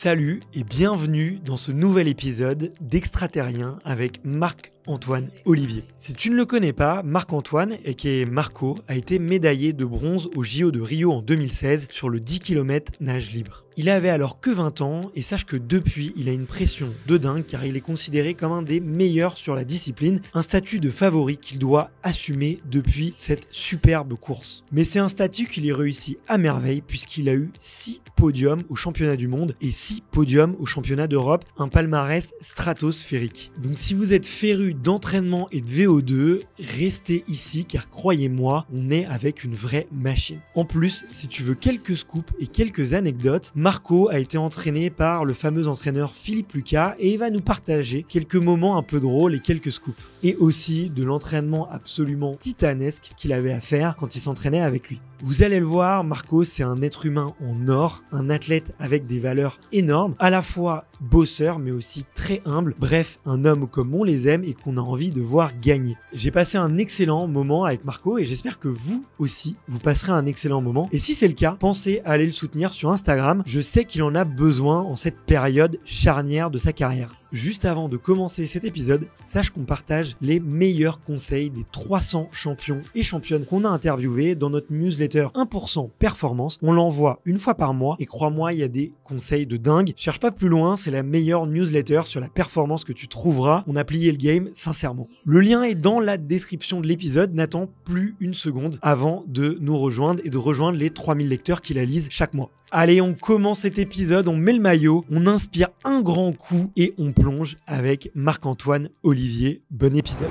Salut et bienvenue dans ce nouvel épisode d'Extraterrien avec Marc-Antoine Olivier. Si tu ne le connais pas, Marc-Antoine, aka Marco, a été médaillé de bronze au JO de Rio en 2016 sur le 10 km nage libre. Il avait alors que 20 ans et sache que depuis, il a une pression de dingue car il est considéré comme un des meilleurs sur la discipline, un statut de favori qu'il doit assumer depuis cette superbe course. Mais c'est un statut qu'il y réussit à merveille puisqu'il a eu 6 podiums au championnat du monde et 6 podiums au championnat d'Europe, un palmarès stratosphérique. Donc si vous êtes féru d'entraînement et de VO2, restez ici car croyez-moi, on est avec une vraie machine. En plus, si tu veux quelques scoops et quelques anecdotes, Marco a été entraîné par le fameux entraîneur Philippe Lucas et il va nous partager quelques moments un peu drôles et quelques scoops. Et aussi de l'entraînement absolument titanesque qu'il avait à faire quand il s'entraînait avec lui. Vous allez le voir, Marco, c'est un être humain en or, un athlète avec des valeurs énormes, à la fois bosseur mais aussi très humble, bref, un homme comme on les aime et qu'on a envie de voir gagner. J'ai passé un excellent moment avec Marco et j'espère que vous aussi, vous passerez un excellent moment. Et si c'est le cas, pensez à aller le soutenir sur Instagram, je sais qu'il en a besoin en cette période charnière de sa carrière. Juste avant de commencer cet épisode, sache qu'on partage les meilleurs conseils des 300 champions et championnes qu'on a interviewés dans notre newsletter 1% performance. On l'envoie une fois par mois et crois-moi, il y a des conseils de dingue. Cherche pas plus loin, c'est la meilleure newsletter sur la performance que tu trouveras. On a plié le game, sincèrement. Le lien est dans la description de l'épisode. N'attends plus une seconde avant de nous rejoindre et de rejoindre les 3000 lecteurs qui la lisent chaque mois. Allez, on commence cet épisode, on met le maillot, on inspire un grand coup et on plonge avec Marc-Antoine Olivier. Bon épisode.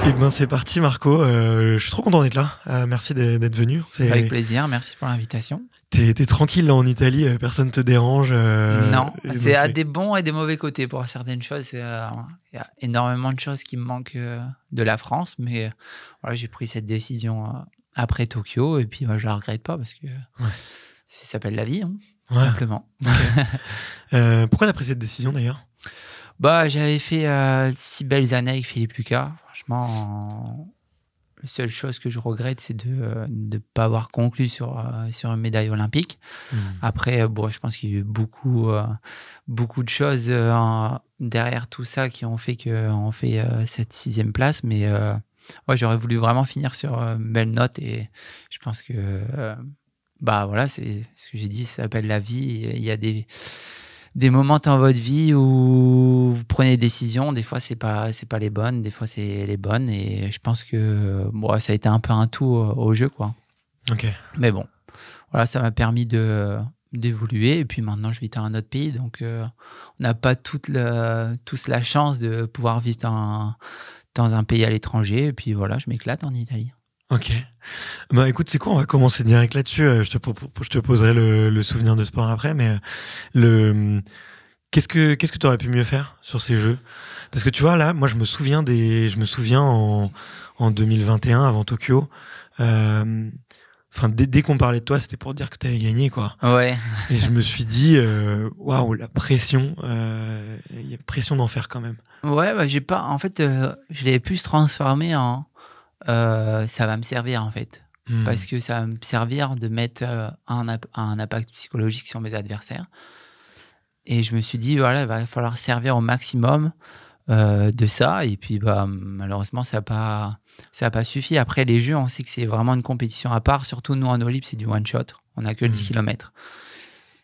Et ben c'est parti Marco, je suis trop content d'être là, merci d'être venu. Avec plaisir, merci pour l'invitation. T'es tranquille là en Italie, personne te dérange Non, c'est à des bons et des mauvais côtés pour certaines choses. Il y a énormément de choses qui me manquent de la France, mais voilà, j'ai pris cette décision après Tokyo et puis je la regrette pas parce que ça s'appelle la vie, simplement. Okay. Pourquoi t'as pris cette décision d'ailleurs ? J'avais fait 6 belles années avec Philippe Lucas. Franchement, la seule chose que je regrette, c'est de ne pas avoir conclu sur une médaille olympique. Après, je pense qu'il y a eu beaucoup de choses derrière tout ça qui ont fait qu'on fait cette 6e place. Mais j'aurais voulu vraiment finir sur une belle note. Et je pense que, c'est ce que j'ai dit, ça s'appelle la vie. Il y a des moments dans votre vie où vous prenez des décisions, des fois c'est pas les bonnes, des fois c'est les bonnes, et je pense que ça a été un peu un tout au jeu, quoi. Ok. Mais bon, voilà, ça m'a permis d'évoluer, et puis maintenant je vis dans un autre pays, donc on n'a pas tous la chance de pouvoir vivre dans un pays à l'étranger, et puis voilà, je m'éclate en Italie. Ok. Écoute, c'est quoi, on va commencer direct là-dessus. Je te poserai le souvenir de sport après, mais qu'est-ce que tu aurais pu mieux faire sur ces jeux ? Parce que tu vois, là, moi, je me souviens en 2021, avant Tokyo, dès qu'on parlait de toi, c'était pour dire que tu allais gagner, quoi. Ouais. Et je me suis dit, waouh, la pression, il y a pression d'en faire quand même. Ouais, je l'ai pu se transformer en ça va me servir en fait, parce que ça va me servir de mettre un impact psychologique sur mes adversaires, et je me suis dit il va falloir servir au maximum de ça, et puis malheureusement ça n'a pas suffi. Après les jeux, on sait que c'est vraiment une compétition à part, surtout nous en eau libre c'est du one shot, on n'a que le 10 km.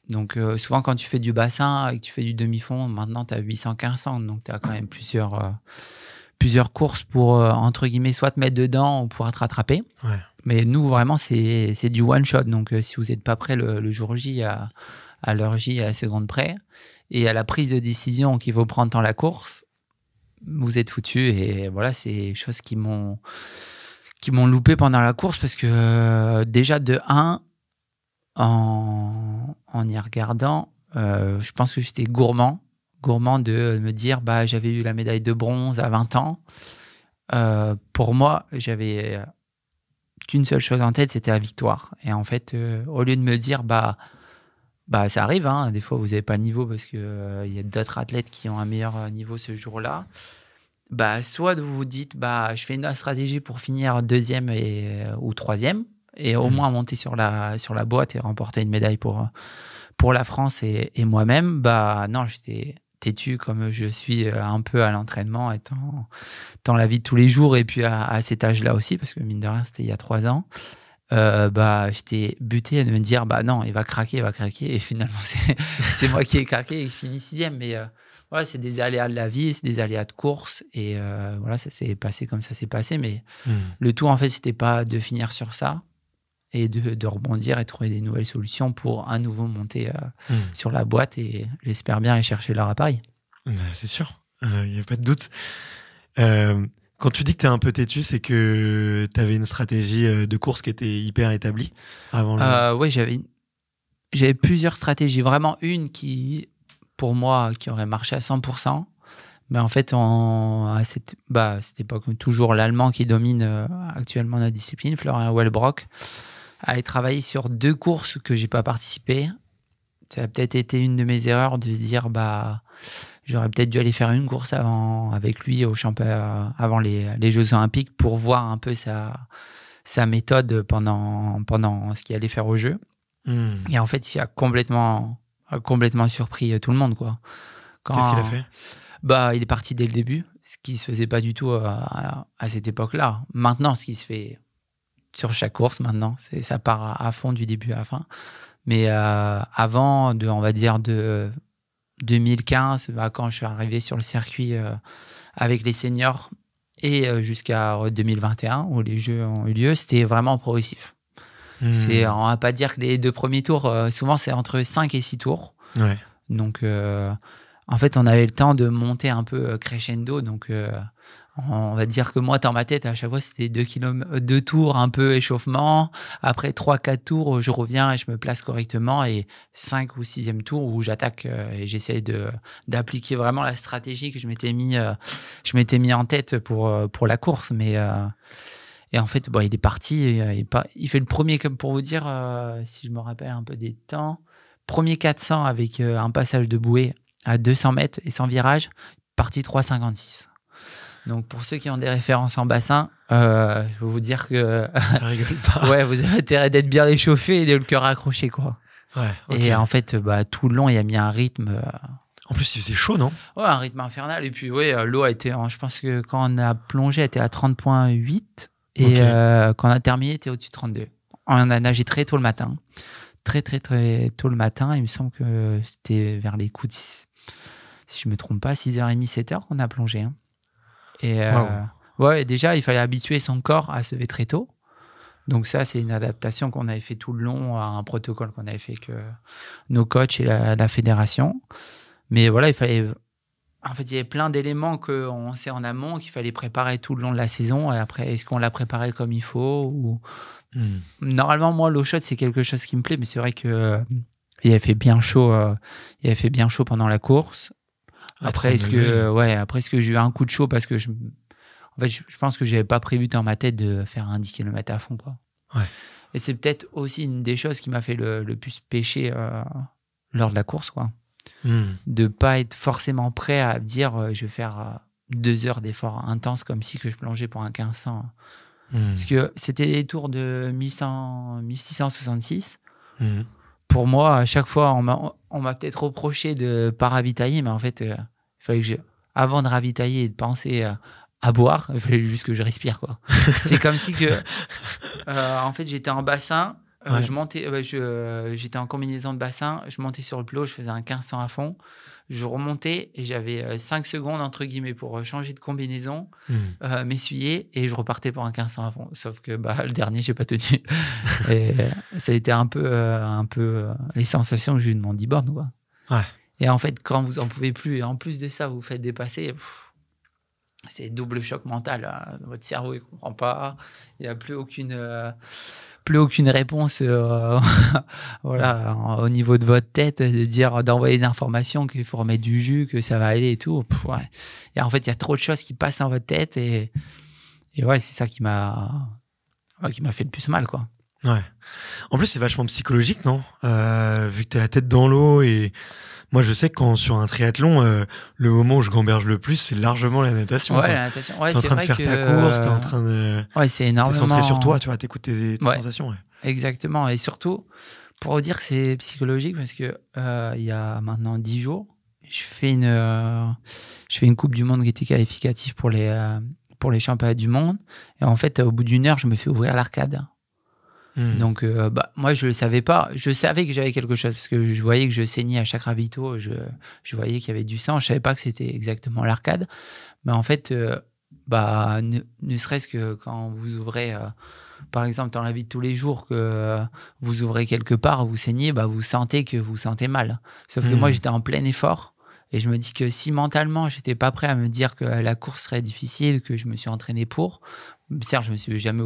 Donc souvent quand tu fais du bassin et que tu fais du demi-fond, maintenant tu as 800-1500, donc tu as quand même plusieurs courses pour, entre guillemets, soit te mettre dedans ou pouvoir te rattraper. Ouais. Mais nous, vraiment, c'est du one-shot. Donc, si vous n'êtes pas prêt le jour J, à l'heure J, à la seconde près, et à la prise de décision qu'il faut prendre dans la course, vous êtes foutu. Et voilà, c'est des choses qui m'ont loupé pendant la course, parce que déjà, de 1, en y regardant, je pense que j'étais gourmand de me dire j'avais eu la médaille de bronze à 20 ans. Pour moi, j'avais qu'une seule chose en tête, c'était la victoire. Et en fait, au lieu de me dire ça arrive, hein, des fois vous n'avez pas le niveau parce qu'il y a d'autres athlètes qui ont un meilleur niveau ce jour-là, soit vous vous dites je fais une stratégie pour finir 2e ou 3e, et au moins monter sur la boîte et remporter une médaille pour la France et moi-même, bah non, j'étais têtu comme je suis un peu à l'entraînement, dans la vie de tous les jours, et puis à cet âge-là aussi, parce que mine de rien, c'était il y a 3 ans. Bah, j'étais buté de me dire, bah non, il va craquer. Et finalement, c'est moi qui ai craqué et je finis 6e. Mais voilà, c'est des aléas de la vie, c'est des aléas de course. Et voilà, ça s'est passé comme ça s'est passé. Mais le tout, en fait, c'était pas de finir sur ça et de rebondir et trouver des nouvelles solutions pour à nouveau monter sur la boîte. Et j'espère bien aller chercher l'or à Paris. C'est sûr, il n'y a pas de doute. Quand tu dis que tu es un peu têtu, c'est que tu avais une stratégie de course qui était hyper établie avant Oui, j'avais plusieurs stratégies. Vraiment une qui, pour moi, qui aurait marché à 100%. Mais en fait, à cette époque, toujours l'Allemand qui domine actuellement la discipline, Florian Wellbrock, avait travaillé sur 2 courses que j'ai pas participé. Ça a peut-être été une de mes erreurs de se dire, bah, j'aurais peut-être dû aller faire une course avec lui au championnat avant les Jeux Olympiques pour voir un peu sa méthode pendant ce qu'il allait faire au jeu. Et en fait, il a complètement surpris tout le monde, quoi. Qu'est-ce qu'il a fait ? Bah, il est parti dès le début, ce qui se faisait pas du tout à cette époque-là. Maintenant, ce qui se fait sur chaque course, maintenant, ça part à fond du début à la fin. Mais avant, on va dire de 2015, quand je suis arrivé sur le circuit avec les seniors et jusqu'à 2021 où les Jeux ont eu lieu, c'était vraiment progressif. On va pas dire que les 2 premiers tours, souvent c'est entre 5 et 6 tours. Ouais. Donc en fait, on avait le temps de monter un peu crescendo. Donc on va dire que moi, dans ma tête, à chaque fois, c'était 2 tours, un peu échauffement. Après 3-4 tours, je reviens et je me place correctement. Et 5 ou 6e tour où j'attaque et j'essaie d'appliquer vraiment la stratégie que je m'étais mis en tête pour la course. Mais et en fait, bon, il est parti. Il fait le premier, comme pour vous dire, si je me rappelle un peu des temps, premier 400 avec un passage de bouée à 200 mètres et sans virage, parti 3,56. Donc, pour ceux qui ont des références en bassin, je vais vous dire que ça rigole pas. Ouais, vous avez intérêt d'être bien échauffé et de le cœur accroché, quoi. Ouais, okay. Et en fait, bah, tout le long, il a mis un rythme. En plus, il faisait chaud, non ? Ouais, un rythme infernal. Et puis, ouais, l'eau a été, je pense que quand on a plongé, elle était à 30,8 et quand on a terminé, elle était au-dessus de 32. On a nagé très tôt le matin. Très, très, très tôt le matin. Il me semble que c'était vers les coups de, si je me trompe pas, 6h30, 7h qu'on a plongé. Hein. Et ouais, déjà, il fallait habituer son corps à se lever très tôt. Donc ça, c'est une adaptation qu'on avait fait tout le long à un protocole qu'on avait fait avec nos coachs et la fédération. Mais voilà, il y avait plein d'éléments qu'on sait en amont qu'il fallait préparer tout le long de la saison. Et après, est-ce qu'on l'a préparé comme il faut ou... Normalement, moi, l'eau chaude, c'est quelque chose qui me plaît, mais c'est vrai que il avait fait bien chaud. Il avait fait bien chaud pendant la course. Après, est-ce que j'ai eu un coup de chaud parce que je pense que j'avais pas prévu dans ma tête de faire un 10 km à fond, quoi. Ouais. Et c'est peut-être aussi une des choses qui m'a fait le plus pêcher lors de la course, quoi. De pas être forcément prêt à dire je vais faire 2 heures d'effort intense comme si que je plongeais pour un 1500. Parce que c'était des tours de 1666. Pour moi, à chaque fois, on m'a peut-être reproché de pas ravitailler, mais en fait, il fallait que avant de ravitailler et de penser à boire, il fallait juste que je respire, quoi. C'est comme si que, en fait, j'étais en bassin, je montais, j'étais en combinaison de bassin, je montais sur le plot, je faisais un 1500 à fond, je remontais et j'avais 5 secondes, entre guillemets, pour changer de combinaison, m'essuyer et je repartais pour un 1500 à fond. Sauf que le dernier, j'ai pas tenu. Et ça a été un peu les sensations que j'ai eues de mon 10 bornes, quoi. Ouais. Et en fait, quand vous en pouvez plus, et en plus de ça, vous vous faites dépasser, c'est double choc mental. Hein. Votre cerveau, il comprend pas. Il n'y a plus aucune réponse voilà, au niveau de votre tête, d'envoyer des informations qu'il faut remettre du jus, que ça va aller et tout. Ouais. Et en fait, il y a trop de choses qui passent dans votre tête et ouais, c'est ça qui m'a fait le plus mal, quoi. Ouais. En plus, c'est vachement psychologique, non ? Vu que t'as la tête dans l'eau et Moi, je sais que quand sur un triathlon, le moment où je gamberge le plus, c'est largement la natation. Ouais, quoi. la natation. Ouais, T'es en c'est train de vrai faire que ta course, t'es en train de... ouais, c'est T'es énormément. centré sur toi, tu vois, t'écoutes tes Ouais. sensations. Ouais. Exactement. Et surtout, pour vous dire que c'est psychologique, parce que il y a maintenant 10 jours, je fais une Coupe du Monde qui était qualificative pour les championnats du monde. Et en fait, au bout d'une heure, je me fais ouvrir l'arcade. Donc, moi, je le savais pas. Je savais que j'avais quelque chose parce que je voyais que je saignais à chaque ravito. Je voyais qu'il y avait du sang. Je savais pas que c'était exactement l'arcade. Mais en fait, ne serait-ce que quand vous ouvrez, par exemple, dans la vie de tous les jours, que vous ouvrez quelque part, vous saignez, vous sentez que vous sentez mal. Sauf que moi, j'étais en plein effort. Et je me dis que si mentalement, j'étais pas prêt à me dire que la course serait difficile, que je me suis entraîné pour, certes, je me suis jamais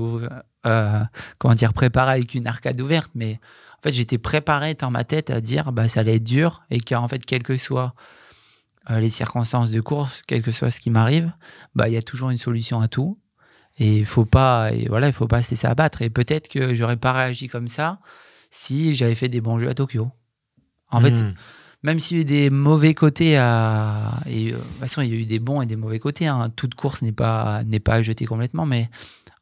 préparé avec une arcade ouverte, mais en fait, j'étais préparé dans ma tête à dire ça allait être dur et qu'en fait, quelles que soient les circonstances de course, quel que soit ce qui m'arrive, il y a toujours une solution à tout. Et il faut pas se laisser abattre. Et peut-être que j'aurais pas réagi comme ça si j'avais fait des bons jeux à Tokyo. En fait, même s'il y a eu des mauvais côtés de toute façon, il y a eu des bons et des mauvais côtés. Hein. Toute course n'est pas à jeter complètement, mais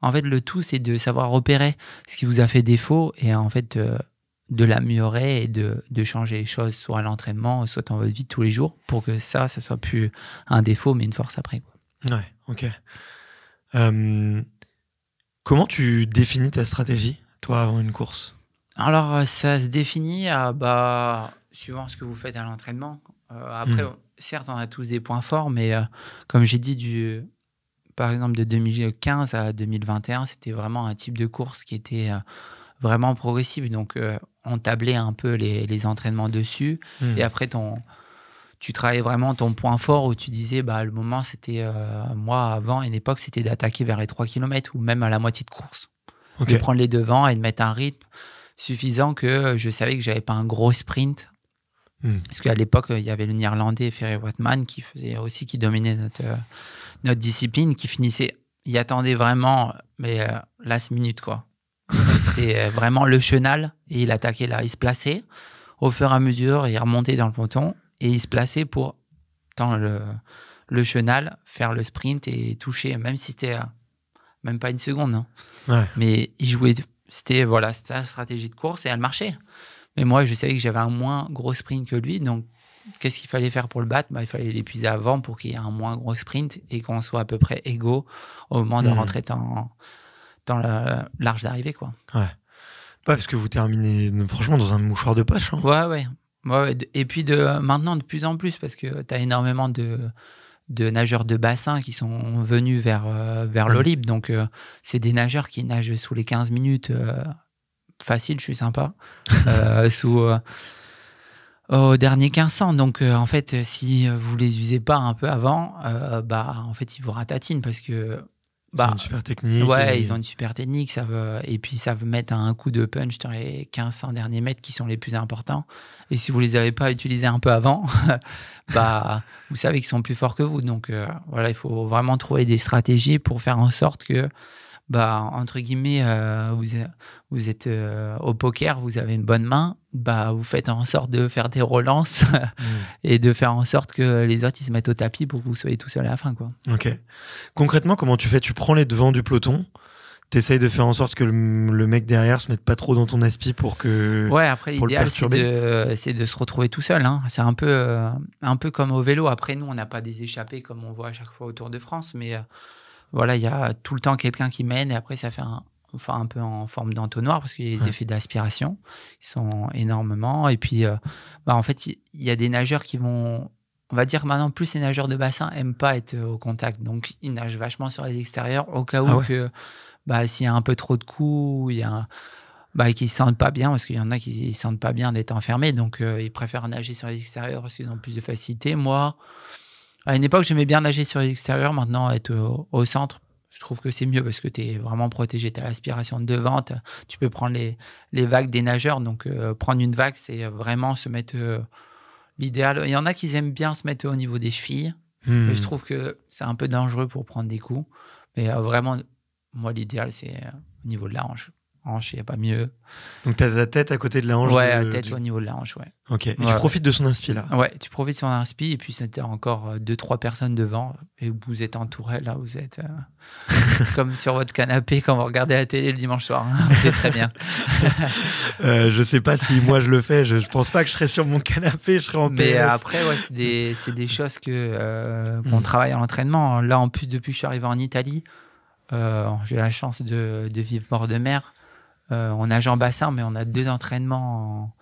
en fait, le tout, c'est de savoir repérer ce qui vous a fait défaut et en fait, de l'améliorer et de changer les choses, soit à l'entraînement, soit dans votre vie de tous les jours, pour que ça soit plus un défaut, mais une force après. Quoi. Ouais, ok. Comment tu définis ta stratégie, toi, avant une course ? Alors, ça se définit suivant ce que vous faites à l'entraînement. Après, certes, on a tous des points forts, mais comme j'ai dit, par exemple, de 2015 à 2021, c'était vraiment un type de course qui était vraiment progressive. Donc, on tablait un peu les entraînements dessus. Et après, tu travaillais vraiment ton point fort où tu disais, le moment, c'était, moi, avant, une époque, c'était d'attaquer vers les 3 km ou même à la moitié de course. Okay. De prendre les devants et de mettre un rythme suffisant que je savais que j'avais pas un gros sprint. Parce qu'à l'époque, il y avait le Néerlandais Ferry Watman qui dominait notre discipline, qui finissait, il attendait vraiment, mais last minute, quoi. C'était vraiment le chenal et il attaquait là, il se plaçait. Au fur et à mesure, il remontait dans le peloton et il se plaçait pour, dans le chenal, faire le sprint et toucher, même si c'était même pas une seconde. Hein. Ouais. Mais il jouait, c'était sa stratégie de course et elle marchait. Mais moi, je savais que j'avais un moins gros sprint que lui, donc qu'est-ce qu'il fallait faire pour le battre ? Il fallait l'épuiser avant pour qu'il y ait un moins gros sprint et qu'on soit à peu près égaux au moment de rentrer dans l'arche d'arrivée, quoi. Ouais. Parce que vous terminez franchement dans un mouchoir de poche. Hein. Ouais. Et puis maintenant, de plus en plus, parce que tu as énormément de nageurs de bassin qui sont venus vers l'Olympe. Donc, c'est des nageurs qui nagent sous les 15 minutes. Facile, je suis sympa. Au dernier 1500. Donc, en fait, si vous les usez pas un peu avant, en fait, ils vous ratatinent parce que... ils ont une super technique. Ouais, ils ont une super technique. Et puis, ça veut mettre un coup de punch dans les 1500 derniers mètres qui sont les plus importants. Et si vous les avez pas utilisés un peu avant, vous savez qu'ils sont plus forts que vous. Donc, il faut vraiment trouver des stratégies pour faire en sorte que entre guillemets, vous êtes au poker, vous avez une bonne main, vous faites en sorte de faire des relances et de faire en sorte que les autres ils se mettent au tapis pour que vous soyez tout seul à la fin, quoi. Ok. Concrètement, comment tu fais ? Tu prends les devants du peloton, t'essayes de faire en sorte que le mec derrière se mette pas trop dans ton aspi pour que... Ouais, après l'idéal c'est de se retrouver tout seul. Hein. C'est un peu comme au vélo. Après, nous on n'a pas des échappées comme on voit à chaque fois au Tour de France, mais... il y a tout le temps quelqu'un qui mène et après ça fait un peu en forme d'entonnoir parce qu'il y a des effets d'aspiration qui sont énormément. Et puis, en fait, il y a des nageurs qui vont... On va dire maintenant, plus les nageurs de bassin n'aiment pas être au contact. Donc, ils nagent vachement sur les extérieurs au cas où que s'il y a un peu trop de coups, il y a qu'ils ne se sentent pas bien parce qu'il y en a qui ne se sentent pas bien d'être enfermés. Donc, ils préfèrent nager sur les extérieurs parce qu'ils ont plus de facilité. Moi... À une époque, j'aimais bien nager sur l'extérieur. Maintenant, être au centre, je trouve que c'est mieux parce que tu es vraiment protégé. Tu as l'aspiration de devant. Tu peux prendre les vagues des nageurs. Donc, prendre une vague, c'est vraiment se mettre... l'idéal. Il y en a qui aiment bien se mettre au niveau des chevilles. Mais je trouve que c'est un peu dangereux pour prendre des coups. Mais vraiment, moi, l'idéal, c'est au niveau de la hanche. hanche, il n'y a pas mieux. Donc, tu as ta tête à côté de la hanche. Ouais, la tête au niveau de la hanche, ouais. Ok, et tu profites de son inspi, là. Ouais, tu profites de son inspi, et puis c'était encore 2-3 personnes devant, et vous êtes entourés, là, vous êtes comme sur votre canapé quand vous regardez la télé le dimanche soir. C'est très bien. Je sais pas si moi je le fais, je pense pas que je serais sur mon canapé, je serais en PLS. Mais après, ouais, c'est des choses qu'on travaille à l'entraînement. Là, en plus, depuis que je suis arrivé en Italie, j'ai la chance de vivre bord de mer. On nage en bassin, mais on a 2 entraînements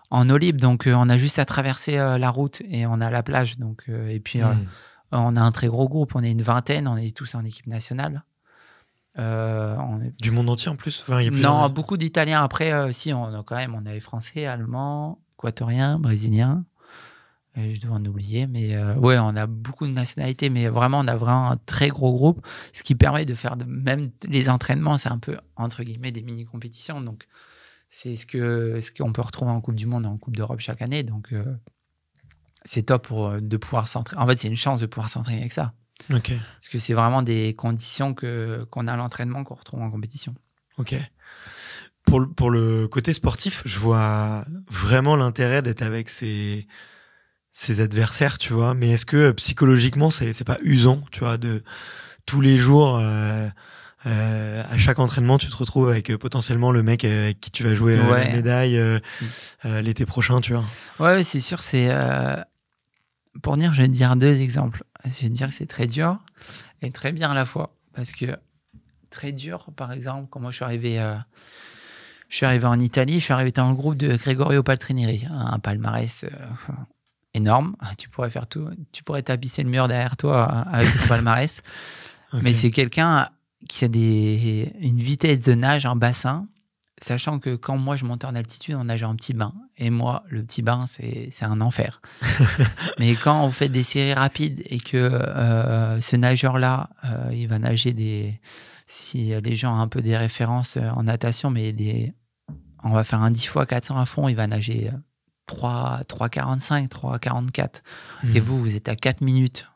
en eau libre. Donc, on a juste à traverser la route et on a la plage. Donc, et puis, on a un très gros groupe. On est une vingtaine. On est tous en équipe nationale. Du monde entier en plus, enfin, non, beaucoup d'Italiens. Après, si, on avait Français, Allemands, Équatoriens, Brésiliens. Je dois en oublier, mais ouais, on a beaucoup de nationalités, mais vraiment, on a vraiment un très gros groupe, ce qui permet de faire même les entraînements, c'est un peu, entre guillemets, des mini-compétitions. Donc, c'est ce qu'on peut retrouver en Coupe du Monde, en Coupe d'Europe chaque année. Donc, c'est top de pouvoir s'entraîner. En fait, c'est une chance de pouvoir s'entraîner avec ça. Ok. Parce que c'est vraiment des conditions qu'on a à l'entraînement qu'on retrouve en compétition. Ok. Pour le côté sportif, je vois vraiment l'intérêt d'être avec ses adversaires, tu vois. Mais est-ce que psychologiquement, c'est pas usant, tu vois, de tous les jours, à chaque entraînement, tu te retrouves avec potentiellement le mec avec qui tu vas jouer la médaille l'été prochain, tu vois. Ouais, c'est sûr, c'est... Pour dire, je vais te dire 2 exemples. Je vais te dire que c'est très dur et très bien à la fois. Parce que très dur, par exemple, quand moi je suis arrivé en Italie, je suis arrivé dans le groupe de Gregorio Paltrinieri, un palmarès énorme. Tu pourrais tapisser le mur derrière toi avec son palmarès. Okay. Mais c'est quelqu'un qui a une vitesse de nage en bassin, sachant que quand moi je montais en altitude, on nageait en petit bain. Et moi, le petit bain, c'est un enfer. Mais quand on fait des séries rapides et que ce nageur-là, il va nager si les gens ont un peu des références en natation, mais on va faire un 10 x 400 à fond, il va nager 3,45, 3,44. Et vous êtes à 4 minutes.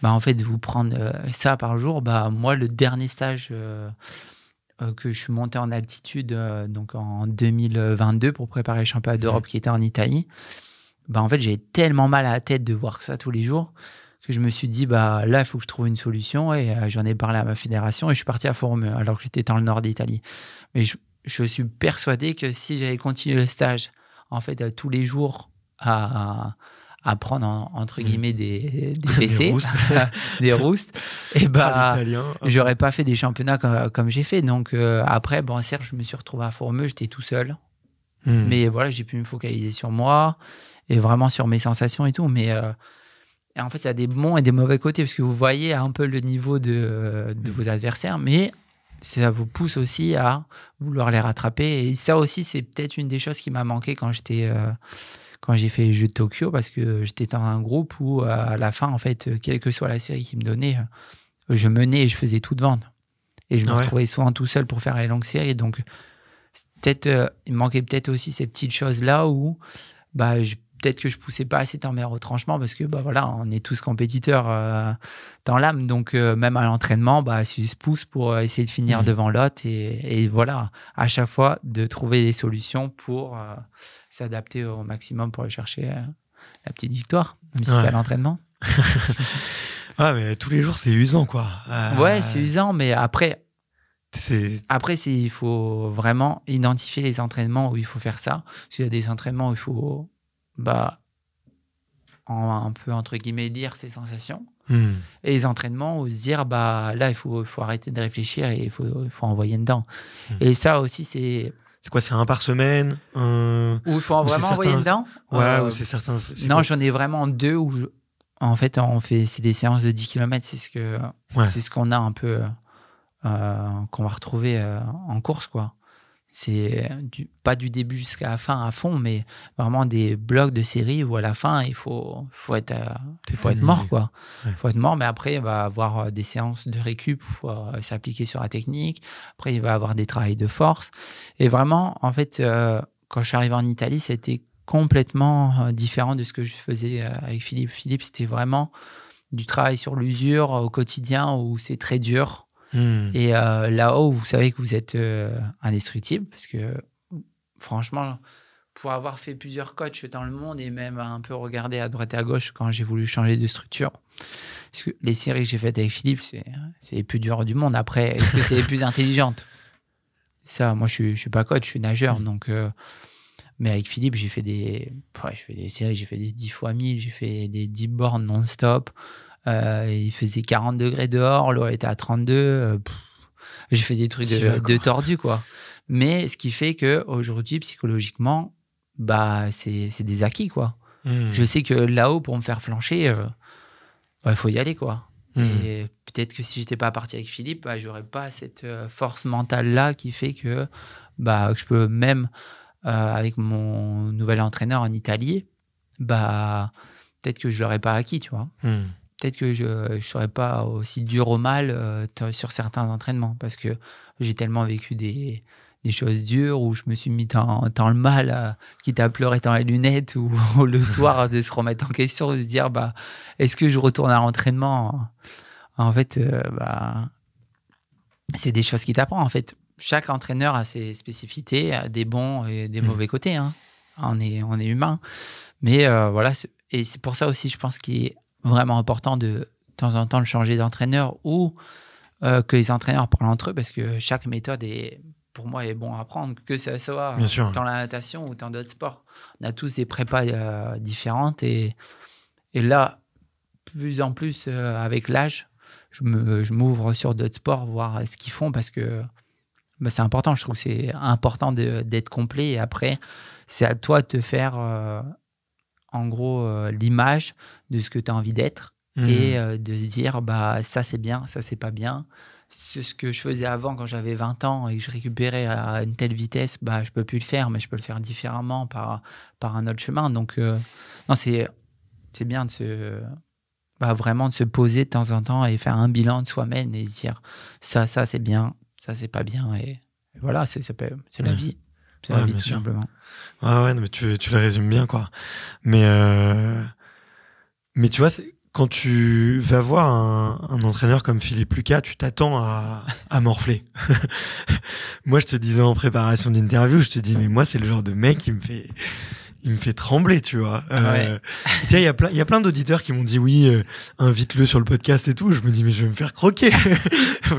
En fait, vous prendre ça par jour, moi, le dernier stage que je suis monté en altitude, donc en 2022, pour préparer le championnat d'Europe qui était en Italie, en fait, j'ai tellement mal à la tête de voir ça tous les jours que je me suis dit, là, il faut que je trouve une solution. Et j'en ai parlé à ma fédération et je suis parti à Formeux, alors que j'étais dans le nord d'Italie. Mais je suis persuadé que si j'avais continué le stage, en fait, tous les jours à prendre entre guillemets des fessées, des roustes, et j'aurais pas fait des championnats comme j'ai fait. Donc après, certes, je me suis retrouvé à Formeux, j'étais tout seul, mais voilà, j'ai pu me focaliser sur moi et vraiment sur mes sensations et tout. Mais en fait, ça a des bons et des mauvais côtés parce que vous voyez un peu le niveau de vos adversaires, mais ça vous pousse aussi à vouloir les rattraper. Et ça aussi, c'est peut-être une des choses qui m'a manqué quand j'ai fait les Jeux de Tokyo, parce que j'étais dans un groupe où, à la fin, en fait, quelle que soit la série qu'ils me donnaient, je menais et je faisais tout devant. Et je me retrouvais souvent tout seul pour faire les longues séries. Donc, il me manquait peut-être aussi ces petites choses-là où peut-être que je poussais pas assez dans mes retranchements parce que voilà, on est tous compétiteurs dans l'âme. Donc, même à l'entraînement, si je pousse pour essayer de finir devant l'autre et voilà, à chaque fois, de trouver des solutions pour s'adapter au maximum pour aller chercher la petite victoire, même si c'est à l'entraînement. Mais tous les jours, c'est usant, quoi. Ouais, c'est usant, mais après, il faut vraiment identifier les entraînements où il faut faire ça. Parce qu'il y a des entraînements où il faut un peu, entre guillemets, lire ses sensations. Et les entraînements où se dire, là, il faut arrêter de réfléchir et il faut envoyer dedans. Et ça aussi, c'est... C'est quoi, c'est un par semaine Où il faut vraiment envoyer dedans. Ou c'est certains... Non, j'en ai vraiment 2 où, en fait, c'est des séances de 10 km. C'est ce qu'on a un peu... qu'on va retrouver en course, quoi. C'est pas du début jusqu'à la fin à fond, mais vraiment des blocs de série où à la fin, il faut être mort, quoi. Il faut être mort, mais après, il va avoir des séances de récup, il faut s'appliquer sur la technique. Après, il va avoir des travails de force. Et vraiment, en fait, quand je suis arrivé en Italie, c'était complètement différent de ce que je faisais avec Philippe. Philippe, c'était vraiment du travail sur l'usure au quotidien où c'est très dur. Et là-haut, vous savez que vous êtes indestructible parce que franchement, pour avoir fait plusieurs coachs dans le monde et même un peu regarder à droite et à gauche quand j'ai voulu changer de structure, parce que les séries que j'ai faites avec Philippe, c'est les plus dures du monde. Après, est-ce que c'est les plus intelligentes? Ça, moi, je suis pas coach, je suis nageur. Donc, mais avec Philippe, j'ai fait des séries, j'ai fait des 10 x 1000, j'ai fait des deep bornes non-stop. Il faisait 40 degrés dehors, l'eau était à 32. J'ai fait des trucs de tordu, quoi. Mais ce qui fait qu'aujourd'hui, psychologiquement, c'est des acquis, quoi. Je sais que là-haut, pour me faire flancher, il faut y aller, quoi. Et peut-être que si j'étais pas parti avec Philippe, j'aurais pas cette force mentale-là qui fait que je peux même, avec mon nouvel entraîneur en Italie, peut-être que je l'aurais pas acquis, tu vois. Peut-être que je serais pas aussi dur au mal sur certains entraînements parce que j'ai tellement vécu des choses dures où je me suis mis dans le mal, quitte à pleurer dans les lunettes ou le soir de se remettre en question, de se dire est-ce que je retourne à l'entraînement? En fait, c'est des choses qui t'apprend. En fait, chaque entraîneur a ses spécificités, a des bons et des mauvais côtés. Hein. On est humain. Mais voilà, et c'est pour ça aussi, je pense qu'il est vraiment important de temps en temps de changer d'entraîneur ou que les entraîneurs parlent entre eux parce que chaque méthode pour moi est bon à apprendre, que ce soit dans la natation ou dans d'autres sports. On a tous des prépas différentes et là, plus en plus avec l'âge, je m'ouvre sur d'autres sports, voir ce qu'ils font parce que c'est important. Je trouve que c'est important d'être complet et après, c'est à toi de te faire en gros l'image de ce que tu as envie d'être et de se dire ça c'est bien, ça c'est pas bien. C'est ce que je faisais avant quand j'avais 20 ans et que je récupérais à une telle vitesse, je peux plus le faire, mais je peux le faire différemment par un autre chemin. Donc non, c'est bien de vraiment de se poser de temps en temps et faire un bilan de soi-même et se dire ça c'est bien, ça c'est pas bien et voilà, c'est la vie. C'est la vie, tout simplement. Ouais, mais tu le résumes bien, quoi. Mais tu vois, quand tu vas voir un entraîneur comme Philippe Lucas, tu t'attends à morfler. Moi, je te disais en préparation d'interview, je te dis, mais moi, c'est le genre de mec qui me fait trembler, tu vois. Tiens, il y a plein d'auditeurs qui m'ont dit oui, invite-le sur le podcast et tout. Je me dis mais je vais me faire croquer.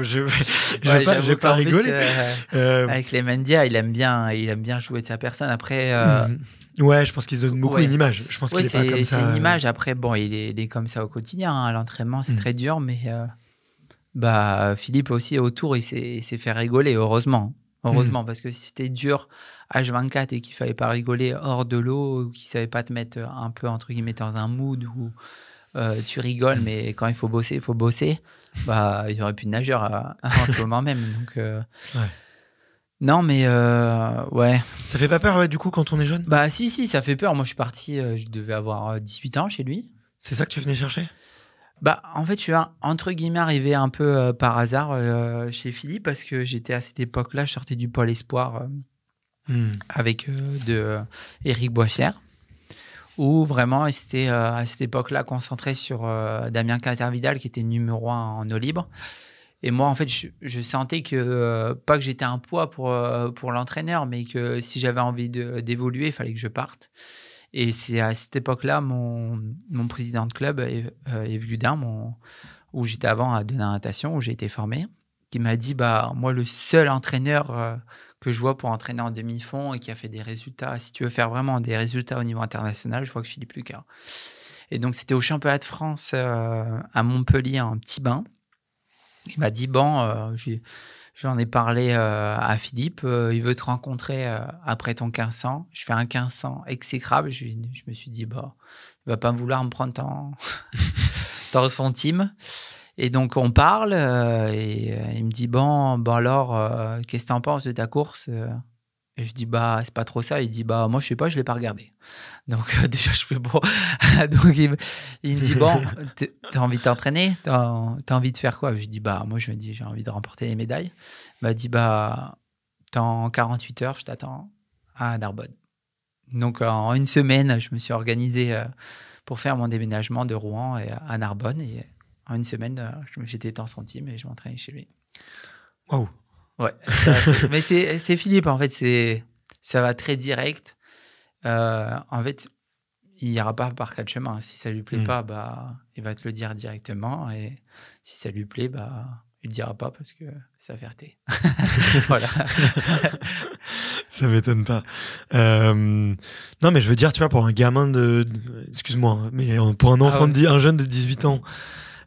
je vais pas rigoler. Avec les médias, il aime bien jouer de sa personne. Après, ouais, je pense qu'il se donne beaucoup une image. Je pense qu'il est pas comme ça. C'est une image. Après, bon, il est comme ça au quotidien. Hein. À l'entraînement, c'est très dur, mais Philippe aussi autour, il s'est fait rigoler, heureusement. Parce que si c'était dur H24 et qu'il fallait pas rigoler hors de l'eau, ou qu'il savait pas te mettre un peu entre guillemets dans un mood où tu rigoles, mais quand il faut bosser, il y aurait plus de nageurs en ce moment même. Donc, non, mais ouais. Ça fait pas peur du coup quand on est jeune? Si, ça fait peur. Moi, je suis parti, je devais avoir 18 ans chez lui. C'est ça que tu venais chercher? En fait, je suis entre guillemets arrivé un peu par hasard chez Philippe parce que j'étais à cette époque-là, je sortais du Pôle Espoir avec Éric Boissière, où vraiment, c'était à cette époque-là concentré sur Damien Catervidal qui était numéro 1 en eau libre. Et moi, en fait, je sentais que, pas que j'étais un poids pour l'entraîneur, mais que si j'avais envie d'évoluer, il fallait que je parte. Et c'est à cette époque-là, mon président de club, Yves Gudin, où j'étais avant à Denain Natation, où j'ai été formé, qui m'a dit, moi, le seul entraîneur que je vois pour entraîner en demi-fond et qui a fait des résultats, si tu veux faire vraiment des résultats au niveau international, je vois que Philippe Lucas. Et donc, c'était au championnat de France à Montpellier, un petit bain. Il m'a dit, j'en ai parlé à Philippe, il veut te rencontrer après ton 1500. Je fais un 1500 exécrable. Je me suis dit, il va pas vouloir me prendre dans son team. Et donc, on parle et il me dit, alors, qu'est-ce que tu en penses de ta course? Et je dis, c'est pas trop ça. Il dit, moi, je sais pas, je l'ai pas regardé. Donc, déjà, je fais bon. Donc, il me dit, t'as envie de t'entraîner? T'as envie de faire quoi? Je dis, moi, je me dis, j'ai envie de remporter les médailles. Il m'a dit, dans 48 heures, je t'attends à Narbonne. Donc, en une semaine, je me suis organisé pour faire mon déménagement de Rouen à Narbonne. Et en une semaine, j'étais dans son team et je m'entraînais chez lui. Waouh. Ouais. Mais c'est Philippe, en fait. Ça va très direct. En fait, il n'ira pas par quatre chemins. Si ça lui plaît pas, bah, il va te le dire directement. Et si ça lui plaît, bah, il ne dira pas parce que c'est sa fierté. Voilà. Ça m'étonne pas. Non, mais je veux dire, tu vois, pour un gamin excuse-moi, hein, mais pour un enfant, un jeune de 18 ans,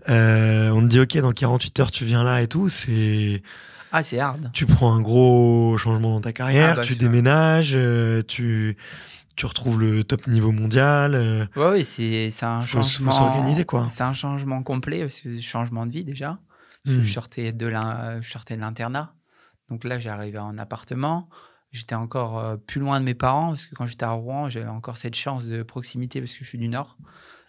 on te dit, OK, dans 48 heures, tu viens là et tout, c'est... Ah, c'est hard. Tu prends un gros changement dans ta carrière, tu déménages, tu retrouves le top niveau mondial. Oui, c'est un changement. Faut s'organiser, quoi. C'est un changement complet, parce que changement de vie déjà. Je sortais de l'internat. Donc là, j'ai arrivé en appartement. J'étais encore plus loin de mes parents, parce que quand j'étais à Rouen, j'avais encore cette chance de proximité, parce que je suis du Nord,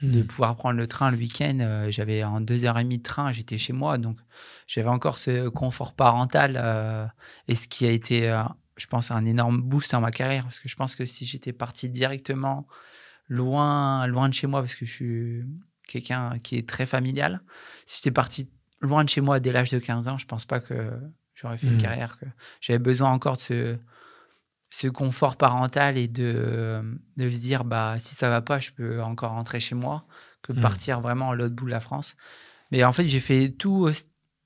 de pouvoir prendre le train le week-end. J'avais en 2h30 de train, j'étais chez moi. Donc, j'avais encore ce confort parental. Et ce qui a été, je pense, un énorme boost dans ma carrière. Parce que je pense que si j'étais parti directement loin de chez moi, parce que je suis quelqu'un qui est très familial, si j'étais parti loin de chez moi dès l'âge de 15 ans, je pense pas que j'aurais fait une carrière. J'avais besoin encore de ce confort parental et de se dire, bah, si ça va pas, je peux encore rentrer chez moi, que partir vraiment à l'autre bout de la France. Mais en fait, j'ai fait tout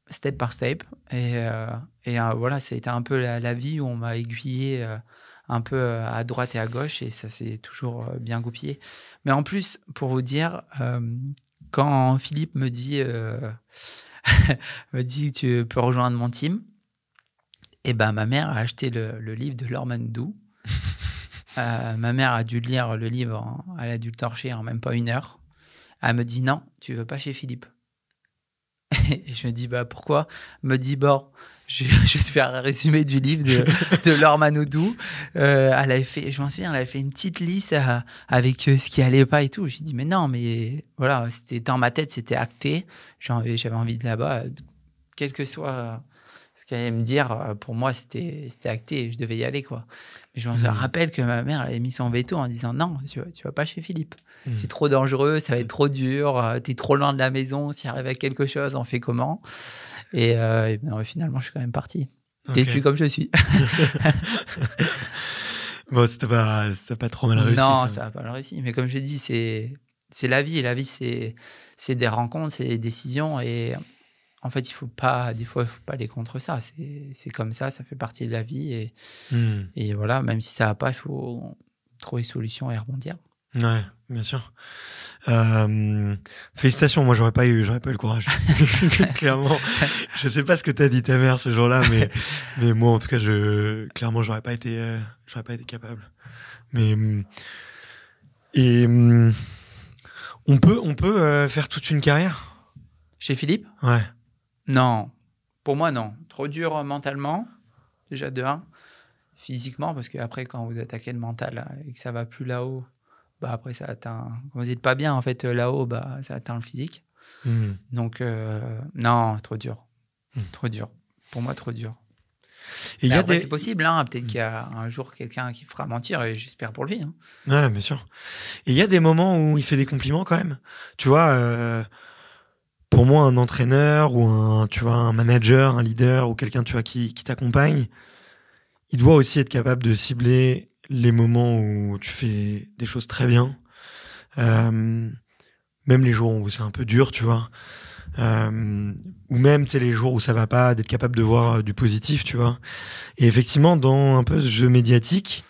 step par step. Et voilà, ça a été un peu la vie où on m'a aiguillé un peu à droite et à gauche, et ça s'est toujours bien goupillé. Mais en plus, pour vous dire, quand Philippe me dit tu peux rejoindre mon team, et ben ma mère a acheté le livre de Laure Manodou. Ma mère a dû lire le livre, elle a dû le torcher en même pas 1 heure. Elle me dit non, tu veux pas chez Philippe. Et je me dis bah pourquoi? Elle me dit bon, je vais te faire un résumé du livre de Laure Manodou. Elle avait fait, je m'en souviens, elle avait fait une petite liste avec ce qui allait pas et tout. J'ai dit mais non, mais voilà, c'était dans ma tête, c'était acté. J'avais envie de là-bas, quel que soit ce qu'elle allait me dire, pour moi c'était acté, je devais y aller, quoi. Mais je me rappelle que ma mère, elle avait mis son veto en disant non, tu vas pas chez Philippe, c'est trop dangereux, ça va être trop dur, t'es trop loin de la maison, s'il arrive à quelque chose, on fait comment? Et finalement je suis quand même parti, têtu comme je suis. Bon, ça n'a pas trop mal réussi. Non, ça n'a pas mal réussi, mais comme je dis, c'est la vie, et la vie c'est des rencontres, c'est des décisions, et en fait, des fois, il faut pas aller contre ça. C'est comme ça fait partie de la vie. Et voilà, même si ça va pas, il faut trouver une solution et rebondir. Ouais, bien sûr. Félicitations, moi, j'aurais pas eu le courage. Clairement. Je sais pas ce que t'as dit ta mère ce jour-là, mais moi, en tout cas, clairement, j'aurais pas été capable. Mais, on peut faire toute une carrière? Chez Philippe? Ouais. Non, pour moi non. Trop dur mentalement, déjà de 1. Physiquement, parce qu'après quand vous attaquez le mental et que ça va plus là-haut, bah après ça atteint, quand vous n'êtes pas bien en fait là-haut, bah ça atteint le physique. Donc non, trop dur. Trop dur. Pour moi, trop dur. Et après, c'est possible, hein. Peut-être qu'il y a un jour quelqu'un qui fera mentir, et j'espère pour lui. Hein. Ouais, bien sûr. Et il y a des moments où il fait des compliments quand même. Tu vois, pour moi, un entraîneur ou un manager, un leader ou quelqu'un, tu vois, qui t'accompagne, il doit aussi être capable de cibler les moments où tu fais des choses très bien. Même les jours où c'est un peu dur, tu vois. Ou même, tu sais, les jours où ça va pas, d'être capable de voir du positif, tu vois. Et effectivement, dans un peu ce jeu médiatique,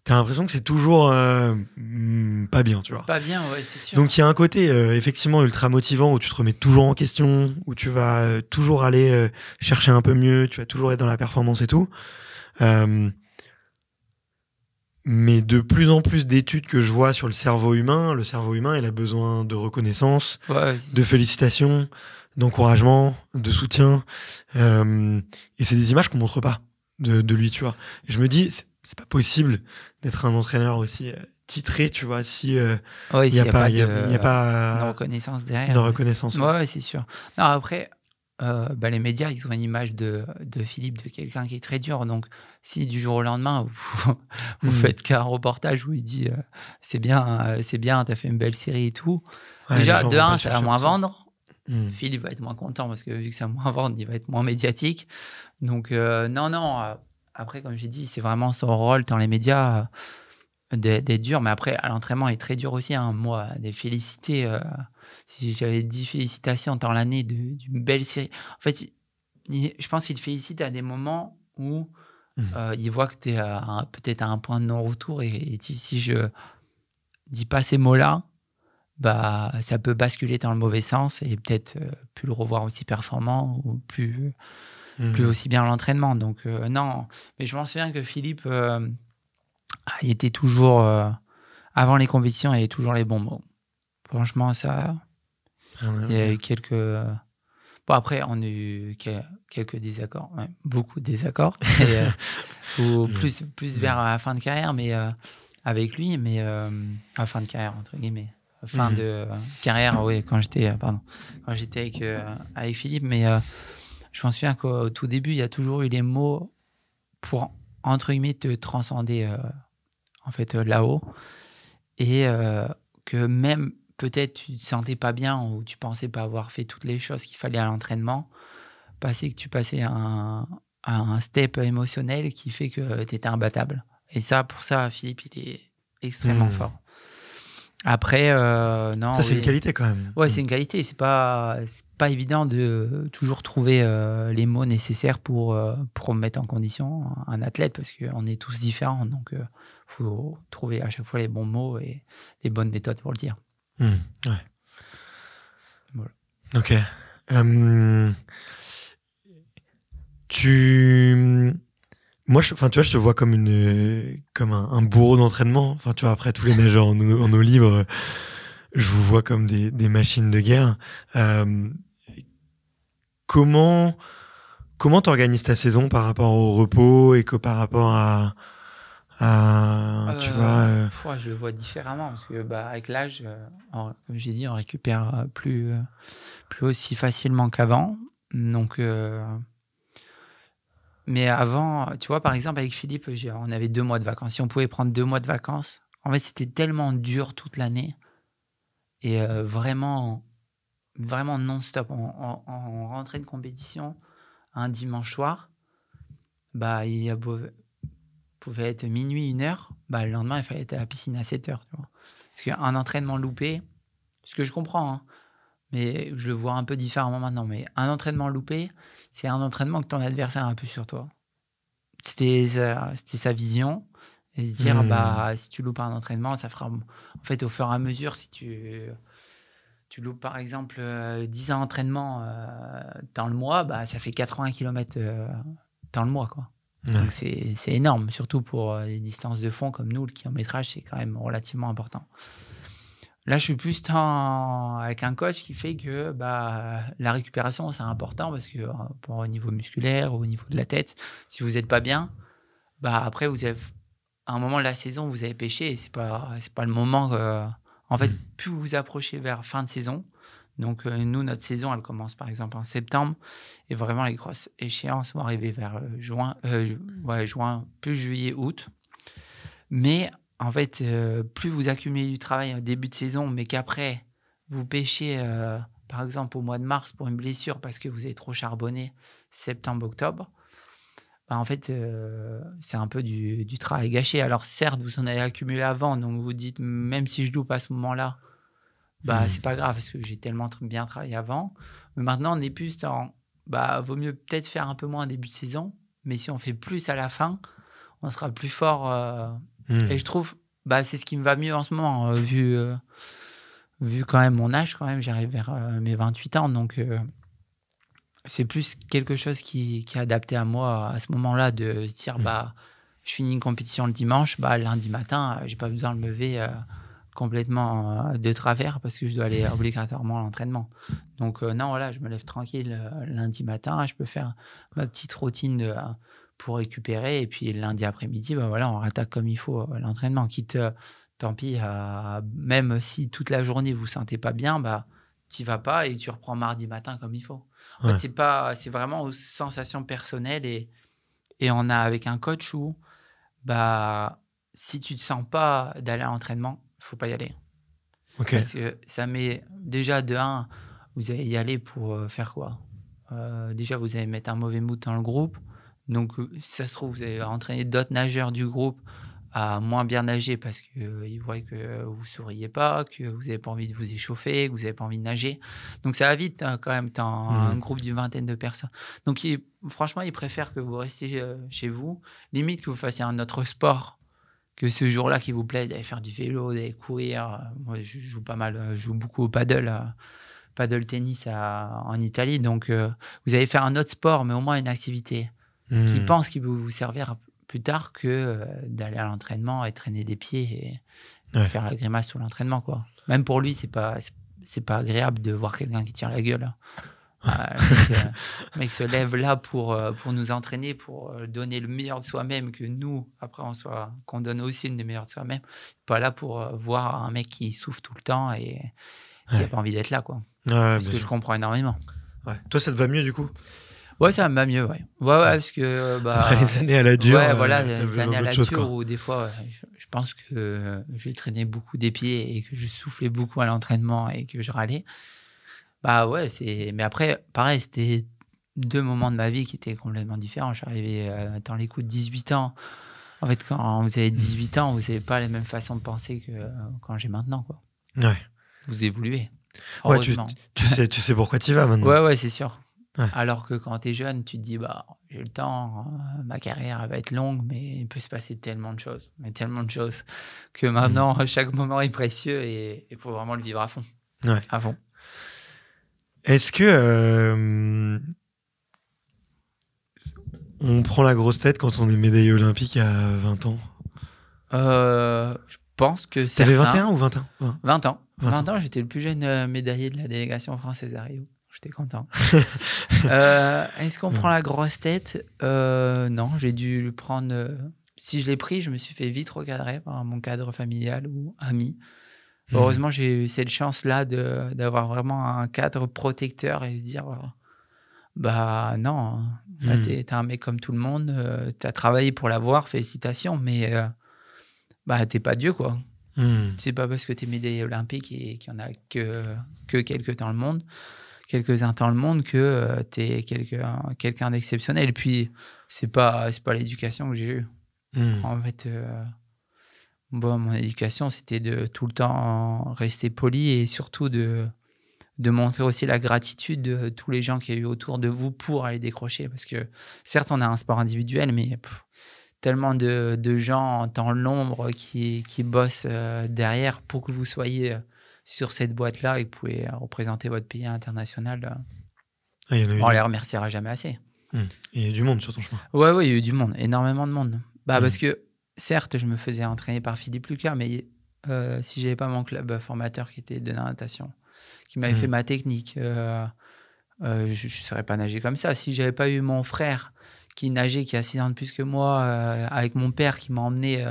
t'as l'impression que c'est toujours pas bien, tu vois. Pas bien, ouais, c'est sûr. Donc il y a un côté effectivement ultra motivant où tu te remets toujours en question, où tu vas toujours aller chercher un peu mieux, tu vas toujours être dans la performance et tout. Mais de plus en plus d'études que je vois sur le cerveau humain, il a besoin de reconnaissance, de félicitations, d'encouragement, de soutien. Et c'est des images qu'on montre pas de lui, tu vois. Et je me dis, c'est pas possible d'être un entraîneur aussi titré, tu vois, si il y a pas de reconnaissance derrière. De reconnaissance. Ouais, c'est sûr. Non, après, les médias, ils ont une image de Philippe, de quelqu'un qui est très dur. Donc, si du jour au lendemain, vous faites qu'un reportage où il dit c'est bien, t'as fait une belle série et tout. Ouais, déjà, de 1, ça va moins vendre. Philippe va être moins content parce que vu que c'est moins vendre, il va être moins médiatique. Donc, non. Après, comme j'ai dit, c'est vraiment son rôle dans les médias d'être dur. Mais après, à l'entraînement, il est très dur aussi. Hein. Moi, des félicités. Si j'avais 10 félicitations dans l'année d'une belle série. En fait, je pense qu'il te félicite à des moments où il voit que tu es peut-être à un point de non-retour. Et si je dis pas ces mots-là, bah, ça peut basculer dans le mauvais sens et peut-être plus le revoir aussi performant ou plus aussi bien à l'entraînement. Donc, non. Mais je m'en souviens que Philippe, il était toujours, avant les compétitions, il y avait toujours les bons mots. Franchement, ça, il y a eu quelques... Bon, après, on a eu quelques désaccords, ouais, beaucoup de désaccords, ou plus vers la fin de carrière, mais avec lui, mais à la fin de carrière, entre guillemets. Fin de carrière, oui, quand j'étais avec Philippe, mais je m'en souviens qu'au tout début, il y a toujours eu les mots pour, entre guillemets, te transcender en fait là-haut, et que même peut-être tu te sentais pas bien ou tu pensais pas avoir fait toutes les choses qu'il fallait à l'entraînement, que tu passais à un step émotionnel qui fait que tu étais imbattable. Et ça, pour ça, Philippe, il est extrêmement fort. Après, non. Ça, c'est une qualité quand même. Ouais, c'est une qualité. C'est pas évident de toujours trouver les mots nécessaires pour mettre en condition un athlète parce qu'on est tous différents. Donc, il faut trouver à chaque fois les bons mots et les bonnes méthodes pour le dire. Ouais. Voilà. Ok. Moi, tu vois, je te vois comme un bourreau d'entraînement. Enfin, tu vois, après tous les nageurs en eau libre, je vous vois comme des machines de guerre. Comment t'organises ta saison par rapport au repos et que par rapport à tu vois, je le vois différemment parce que avec l'âge, comme j'ai dit, on récupère plus aussi facilement qu'avant. Donc, mais avant, tu vois, par exemple, avec Philippe, on avait 2 mois de vacances. Si on pouvait prendre 2 mois de vacances, en fait, c'était tellement dur toute l'année et vraiment non-stop. On rentrait de compétition un dimanche soir, il pouvait être minuit, 1h, le lendemain, il fallait être à la piscine à 7h. Tu vois. Parce qu'un entraînement loupé, ce que je comprends, hein, mais je le vois un peu différemment maintenant, mais un entraînement loupé, c'est un entraînement que ton adversaire a un peu sur toi. C'était sa vision, et se dire, si tu loupes un entraînement, ça fera... En fait, au fur et à mesure, si tu loupes, par exemple, 10 entraînements dans le mois, ça fait 80 km dans le mois, quoi. Ouais. Donc, c'est énorme, surtout pour les distances de fond comme nous, le kilométrage, c'est quand même relativement important. Là, je suis plus avec un coach qui fait que la récupération, c'est important parce que au niveau musculaire, au niveau de la tête, si vous n'êtes pas bien, après, vous avez, à un moment de la saison, vous avez pêché et c'est pas le moment. En fait, plus vous vous approchez vers fin de saison, donc nous, notre saison, elle commence par exemple en septembre et vraiment les grosses échéances vont arriver vers juin, plus juillet, août. Mais en fait, plus vous accumulez du travail au début de saison, mais qu'après, vous pêchez, par exemple, au mois de mars pour une blessure parce que vous avez trop charbonné septembre, octobre, en fait, c'est un peu du travail gâché. Alors certes, vous en avez accumulé avant, donc vous dites, même si je loupe à ce moment-là, c'est pas grave parce que j'ai tellement bien travaillé avant. Mais maintenant, on est plus dans, vaut mieux peut-être faire un peu moins en début de saison, mais si on fait plus à la fin, on sera plus fort... Et je trouve, c'est ce qui me va mieux en ce moment, vu quand même mon âge, quand même, j'arrive vers mes 28 ans, donc c'est plus quelque chose qui est adapté à moi à ce moment-là, de se dire, je finis une compétition le dimanche, lundi matin, j'ai pas besoin de me lever complètement de travers parce que je dois aller obligatoirement à l'entraînement. Donc non, voilà, je me lève tranquille lundi matin, je peux faire ma petite routine pour récupérer et puis lundi après-midi on rattaque comme il faut l'entraînement, quitte tant pis même si toute la journée vous sentez pas bien, t'y vas pas et tu reprends mardi matin comme il faut. En fait, c'est vraiment aux sensations personnelles et on a avec un coach où si tu te sens pas d'aller à l'entraînement, faut pas y aller. Parce que ça met déjà de 1, vous allez y aller pour faire quoi? Déjà, vous allez mettre un mauvais mood dans le groupe. Donc, si ça se trouve, vous allez entraîner d'autres nageurs du groupe à moins bien nager parce qu'ils voient que vous ne souriez pas, que vous n'avez pas envie de vous échauffer, que vous n'avez pas envie de nager. Donc, ça va vite quand même, tu as un groupe d'une vingtaine de personnes. Donc, franchement, ils préfèrent que vous restiez chez vous. Limite que vous fassiez un autre sport que ce jour-là qui vous plaît, d'aller faire du vélo, d'aller courir. Moi, je joue pas mal, je joue beaucoup au paddle tennis en Italie. Donc, vous allez faire un autre sport, mais au moins une activité qui pense qu'il peut vous servir plus tard que d'aller à l'entraînement et traîner des pieds et faire la grimace sur l'entraînement, quoi. Même pour lui, c'est pas agréable de voir quelqu'un qui tire la gueule. Le mec se lève là pour nous entraîner, pour donner le meilleur de soi-même, que nous, après, qu'on donne aussi le meilleur de soi-même. Pas là pour voir un mec qui souffre tout le temps et qui n'a pas envie d'être là, quoi. Parce que je comprends énormément. Ouais. Toi, ça te va mieux, du coup? Ouais, ça va mieux, ouais. Ouais, parce que... Après les années à la dure, les années à la dure où des fois, je pense que j'ai traîné beaucoup des pieds et que je soufflais beaucoup à l'entraînement et que je râlais. Bah ouais, mais après, pareil, c'était 2 moments de ma vie qui étaient complètement différents. Je suis arrivé dans les coups de 18 ans. En fait, quand vous avez 18 ans, vous n'avez pas les mêmes façons de penser que quand j'ai maintenant, quoi. Ouais. Vous évoluez. Ouais, tu sais pourquoi tu y vas maintenant. Ouais, c'est sûr. Ouais. Alors que quand tu es jeune, tu te dis, bah, j'ai le temps, ma carrière elle va être longue, mais il peut se passer tellement de choses, que maintenant, chaque moment est précieux et il faut vraiment le vivre à fond. Ouais. À fond. Est-ce que on prend la grosse tête quand on est médaillé olympique à 20 ans? Je pense que c'est. T'avais 21 ou 20 ans? 20 ans. 20 ans, j'étais le plus jeune médaillé de la délégation française à Rio. J'étais content. Est-ce qu'on prend la grosse tête? Non, j'ai dû le prendre. Si je l'ai pris, je me suis fait vite recadrer par mon cadre familial ou ami. Heureusement, j'ai eu cette chance-là d'avoir vraiment un cadre protecteur et se dire bah non, là, t'es un mec comme tout le monde, t'as travaillé pour l'avoir, félicitations, mais bah t'es pas Dieu, quoi. C'est pas parce que t'es médaillé olympique et qu'il y en a que quelques-uns dans le monde que t'es quelqu'un d'exceptionnel. Et puis c'est pas l'éducation que j'ai eue. En fait, mon éducation, c'était de tout le temps rester poli et surtout de montrer aussi la gratitude de tous les gens qu'il y a eu autour de vous pour aller décrocher. Parce que certes, on a un sport individuel, mais tellement de gens dans l'ombre qui bossent derrière pour que vous soyez sur cette boîte-là et que vous pouvez représenter votre pays international. On les remerciera jamais assez. Il y a eu du monde sur ton chemin. Ouais, il y a eu du monde, énormément de monde. Parce que certes, je me faisais entraîner par Philippe Lucas, mais si j'avais pas mon club formateur qui était de natation, qui m'avait fait ma technique, je ne saurais pas nager comme ça. Si j'avais pas eu mon frère qui nageait, qui a 6 ans de plus que moi, avec mon père qui m'a emmené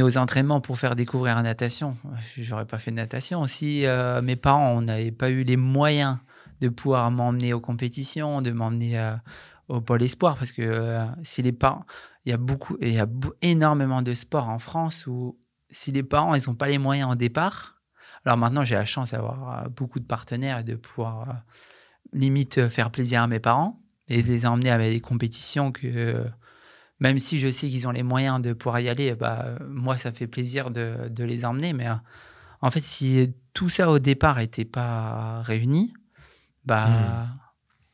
aux entraînements pour faire découvrir la natation, j'aurais pas fait de natation. Si mes parents n'avaient pas eu les moyens de pouvoir m'emmener aux compétitions, de m'emmener au pôle espoir, parce que si les parents, il y a énormément de sports en France où si les parents ils n'ont pas les moyens au départ. Alors maintenant j'ai la chance d'avoir beaucoup de partenaires et de pouvoir limite faire plaisir à mes parents et de les emmener avec des compétitions que même si je sais qu'ils ont les moyens de pouvoir y aller, moi ça fait plaisir de les emmener. Mais en fait, si tout ça au départ n'était pas réuni,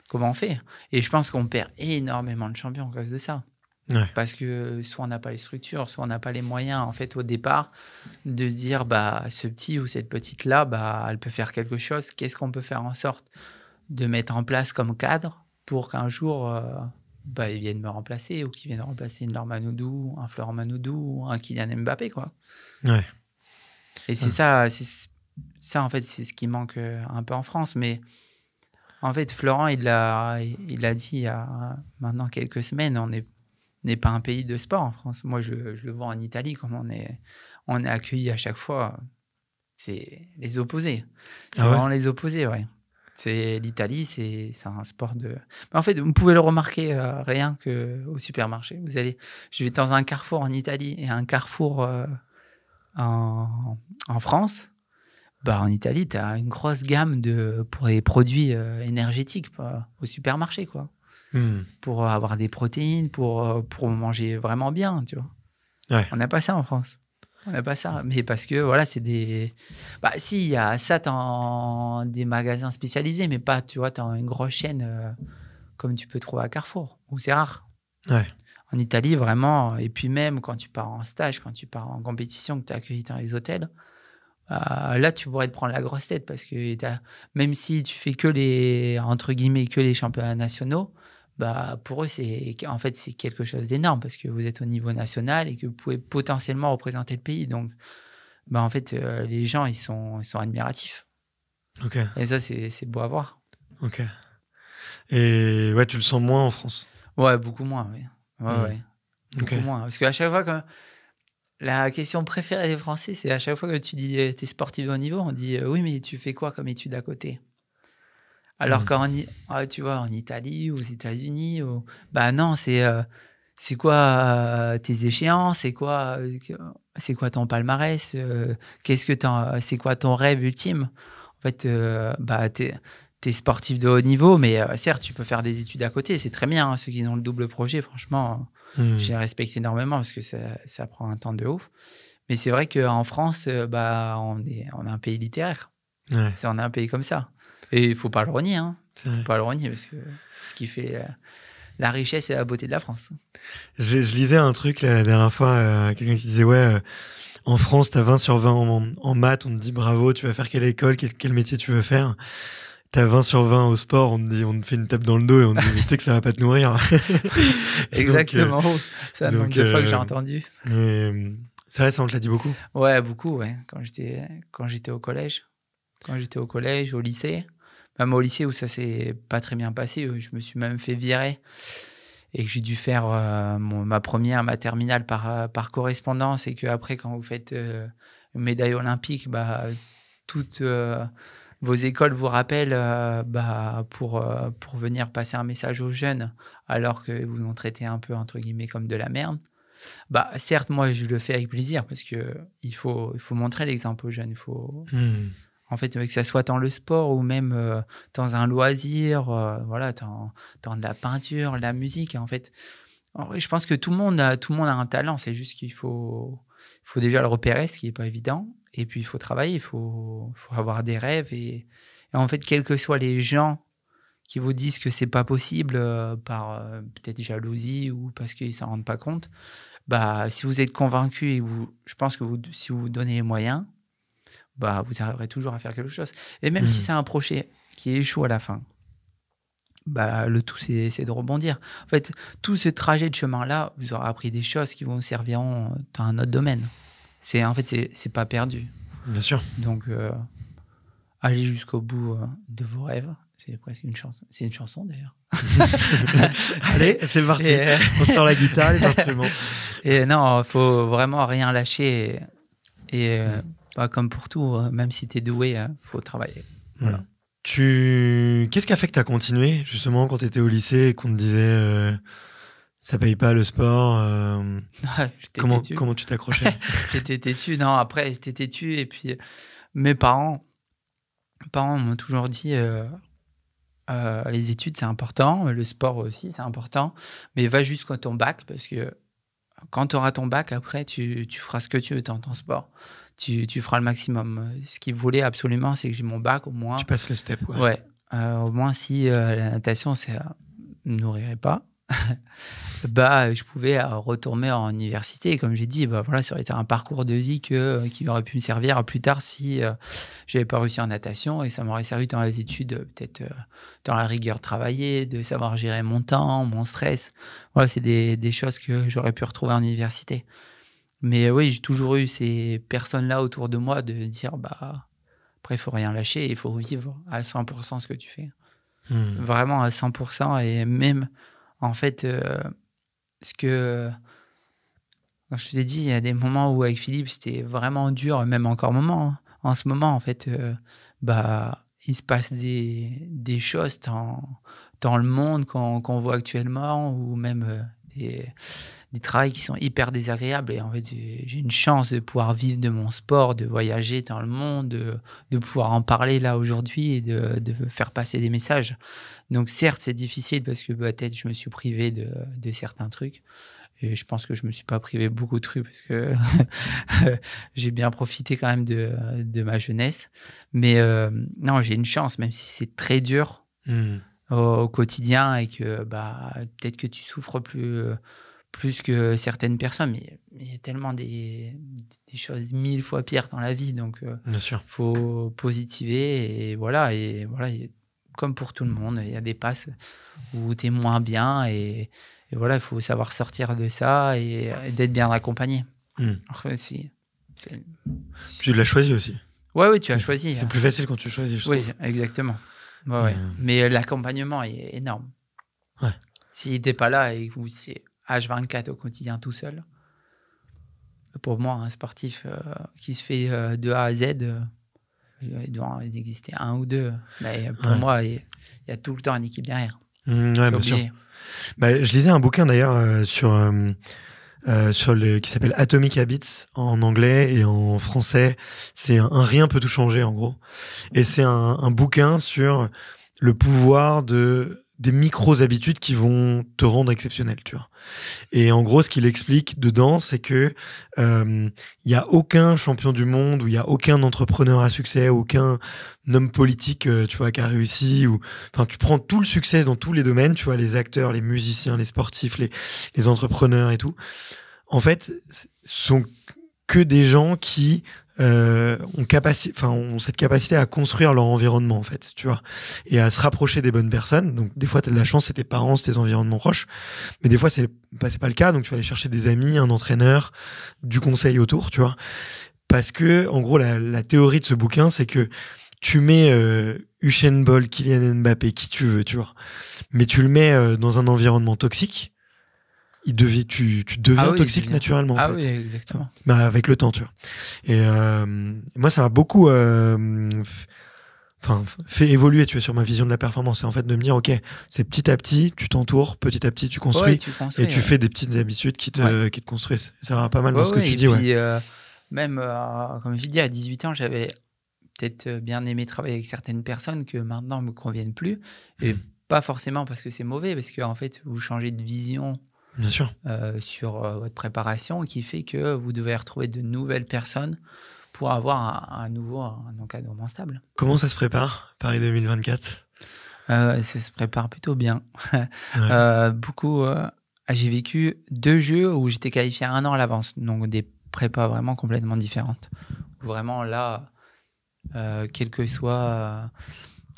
comment on fait? Et je pense qu'on perd énormément de champions à cause de ça. Ouais. Parce que soit on n'a pas les structures, soit on n'a pas les moyens en fait au départ de se dire ce petit ou cette petite là elle peut faire quelque chose. Qu'est-ce qu'on peut faire en sorte de mettre en place comme cadre pour qu'un jour ils viennent me remplacer ou qu'ils viennent remplacer une Laure Manodou, un Florent Manodou, un Kylian Mbappé, quoi. Ouais. Et c'est ça en fait c'est ce qui manque un peu en France. Mais en fait Florent il l'a dit il y a maintenant quelques semaines, on n'est pas un pays de sport en France. Moi, je le vois en Italie, comme on est accueilli à chaque fois. C'est les opposés. C'est vraiment les opposés, ouais. L'Italie, c'est un sport de... Mais en fait, vous pouvez le remarquer rien qu'au supermarché. Je vais dans un carrefour en Italie et un carrefour en France. Bah, en Italie, tu as une grosse gamme pour les produits énergétiques au supermarché, quoi. Pour avoir des protéines, pour manger vraiment bien, tu vois. Ouais. On n'a pas ça en France. On n'a pas ça. Mais parce que, voilà, c'est des... Bah, si, il y a ça dans des magasins spécialisés, mais pas, tu vois, dans une grosse chaîne comme tu peux trouver à Carrefour, où c'est rare. Ouais. En Italie, vraiment, et puis même quand tu pars en stage, quand tu pars en compétition, que tu es accueilli dans les hôtels, là, tu pourrais te prendre la grosse tête parce que même si tu fais que entre guillemets, que les championnats nationaux, bah, pour eux, c'est quelque chose d'énorme parce que vous êtes au niveau national et que vous pouvez potentiellement représenter le pays. Donc, bah, en fait, les gens, ils sont admiratifs. Ok. Et ça, c'est beau à voir. Ok. Et ouais, tu le sens moins en France? Ouais, beaucoup moins, oui. Ouais. Beaucoup moins. Parce qu'à chaque fois, la question préférée des Français, c'est à chaque fois que tu dis t'es sportif de haut niveau, on dit oui, mais tu fais quoi comme étude à côté? Alors tu vois, en Italie ou aux États-Unis, bah non, c'est quoi tes échéances, c'est quoi ton palmarès, c'est quoi ton rêve ultime? En fait, bah t'es sportif de haut niveau, mais certes, tu peux faire des études à côté, c'est très bien. Hein, ceux qui ont le double projet, franchement, je les respecte énormément parce que ça prend un temps de ouf. Mais c'est vrai qu'en France, bah, on est un pays littéraire. Ouais. On est un pays comme ça. Et il ne faut pas le renier. Hein. Il ne faut pas le renier parce que c'est ce qui fait la richesse et la beauté de la France. Je lisais un truc la dernière fois, quelqu'un qui disait ouais, en France, tu as 20 sur 20 en maths, on te dit bravo, tu vas faire quelle école, quel métier tu veux faire. T'as 20 sur 20 au sport, on te fait une tape dans le dos et on te dit, mais tu sais que ça va pas te nourrir. Exactement. C'est un nombre de fois que j'ai entendu. C'est vrai, ça, on te l'a dit beaucoup. Ouais, beaucoup, ouais. Quand j'étais au collège. Au lycée. Même au lycée où ça s'est pas très bien passé, je me suis même fait virer. Et que j'ai dû faire ma terminale par correspondance. Et qu'après, quand vous faites une médaille olympique, bah, toutes... vos écoles vous rappellent pour venir passer un message aux jeunes alors que vous nous traitez un peu entre guillemets comme de la merde. Bah certes, moi je le fais avec plaisir parce que il faut montrer l'exemple aux jeunes. Il faut en fait que ça soit dans le sport ou même dans un loisir, voilà, dans de la peinture, la musique. En fait, je pense que tout le monde a un talent. C'est juste qu'il faut déjà le repérer, ce qui est pas évident. Et puis, il faut travailler, il faut avoir des rêves. Et en fait, quels que soient les gens qui vous disent que c'est pas possible par peut-être jalousie ou parce qu'ils s'en rendent pas compte, bah, si vous êtes convaincu et je pense que si vous vous donnez les moyens, bah, vous arriverez toujours à faire quelque chose. Et même si c'est un projet qui échoue à la fin, bah, le tout, c'est de rebondir. En fait, tout ce trajet de chemin-là, vous aurez appris des choses qui vous serviront dans un autre domaine. C'est pas perdu. Bien sûr. Donc, allez jusqu'au bout de vos rêves. C'est presque une chanson. C'est une chanson, d'ailleurs. Allez, c'est parti. On sort la guitare, les instruments. Et non, il faut vraiment rien lâcher. Et comme pour tout, même si tu es doué, faut travailler. Voilà. Qu'est-ce qui a fait que tu as continué, justement, quand tu étais au lycée et qu'on te disait... ça paye pas le sport. Comment tu t'accrochais? J'étais têtu. Non, après, j'étais têtu. Et puis, mes parents m'ont toujours dit les études, c'est important. Le sport aussi, c'est important. Mais va jusqu'à ton bac parce que quand tu auras ton bac, après, tu feras ce que tu veux dans ton sport. Tu feras le maximum. Ce qu'ils voulaient absolument, c'est que j'ai mon bac au moins. Tu passes le step, ouais. Ouais. Au moins, si la natation, ne me nourrirait pas. Bah, je pouvais retourner en université. Et comme j'ai dit, bah, voilà, ça aurait été un parcours de vie qui aurait pu me servir plus tard si j'avais pas réussi en natation. Et ça m'aurait servi dans les études, peut-être dans la rigueur de travailler, de savoir gérer mon temps, mon stress. Voilà, c'est des choses que j'aurais pu retrouver en université. Mais oui, j'ai toujours eu ces personnes-là autour de moi de dire, bah, après, il faut rien lâcher, il faut vivre à 100% ce que tu fais. Vraiment à 100%. Et même, en fait, quand je t'ai dit, il y a des moments où avec Philippe, c'était vraiment dur, même encore en ce moment, en fait, bah, il se passe des choses dans le monde qu'on voit actuellement, ou même des travails qui sont hyper désagréables. Et en fait, j'ai une chance de pouvoir vivre de mon sport, de voyager dans le monde, de pouvoir en parler là aujourd'hui et de faire passer des messages. Donc certes, c'est difficile parce que peut-être je me suis privé de certains trucs. Et je pense que je me suis pas privé beaucoup de trucs parce que j'ai bien profité quand même de ma jeunesse. Mais non, j'ai une chance, même si c'est très dur au quotidien et que peut-être que tu souffres plus que certaines personnes. Mais il y a tellement des choses 1000 fois pires dans la vie. Donc, Bien sûr. Faut positiver. Et voilà, comme pour tout le monde, il y a des passes où tu es moins bien et voilà, il faut savoir sortir de ça et d'être bien accompagné. Enfin, Tu l'as choisi aussi. Oui, tu as choisi. C'est plus facile quand tu choisis, je trouve. Oui, exactement. Ouais. Mais l'accompagnement est énorme. Ouais. S'il n'était pas là et que c'est H24 au quotidien tout seul, pour moi, un sportif qui se fait de A à Z, il doit en exister un ou deux. Mais pour moi, il y a tout le temps une équipe derrière. Ouais, bien sûr. Je lisais un bouquin d'ailleurs qui s'appelle Atomic Habits en anglais et en français. C'est un rien peut tout changer en gros. Et c'est un bouquin sur le pouvoir des micro-habitudes qui vont te rendre exceptionnel, tu vois. Et en gros, ce qu'il explique dedans, c'est que y a aucun champion du monde ou il y a aucun entrepreneur à succès, aucun homme politique, tu vois, qui a réussi. Enfin, tu prends tout le succès dans tous les domaines, tu vois, les acteurs, les musiciens, les sportifs, les entrepreneurs et tout. En fait, sont que des gens qui ont cette capacité à construire leur environnement, en fait, tu vois, et à se rapprocher des bonnes personnes. Donc, des fois, t'as de la chance, c'est tes parents, c'est tes environnements proches. Mais des fois, c'est pas le cas. Donc, tu vas aller chercher des amis, un entraîneur, du conseil autour, tu vois. Parce que, en gros, la théorie de ce bouquin, c'est que tu mets Usain Bolt, Kylian Mbappé, qui tu veux, tu vois. Mais tu le mets dans un environnement toxique. Tu deviens toxique naturellement, en fait. Oui, exactement. Avec le temps, tu vois. Et moi, ça m'a beaucoup fait évoluer, tu vois, sur ma vision de la performance. C'est en fait de me dire, ok, c'est petit à petit, tu t'entoures, petit à petit, tu construis, et tu fais des petites habitudes qui te construisent. Ça va pas mal dans ce que tu dis. Puis, même, comme je dis, à 18 ans, j'avais peut-être bien aimé travailler avec certaines personnes que maintenant me conviennent plus. Et pas forcément parce que c'est mauvais, parce qu'en fait, vous changez de vision. Bien sûr. Sur votre préparation, qui fait que vous devez retrouver de nouvelles personnes pour avoir un encadrement stable. Comment ça se prépare, Paris 2024 ? Ça se prépare plutôt bien. J'ai vécu 2 jeux où j'étais qualifié 1 an à l'avance, donc des prépas vraiment complètement différentes. Vraiment là, quelles que soient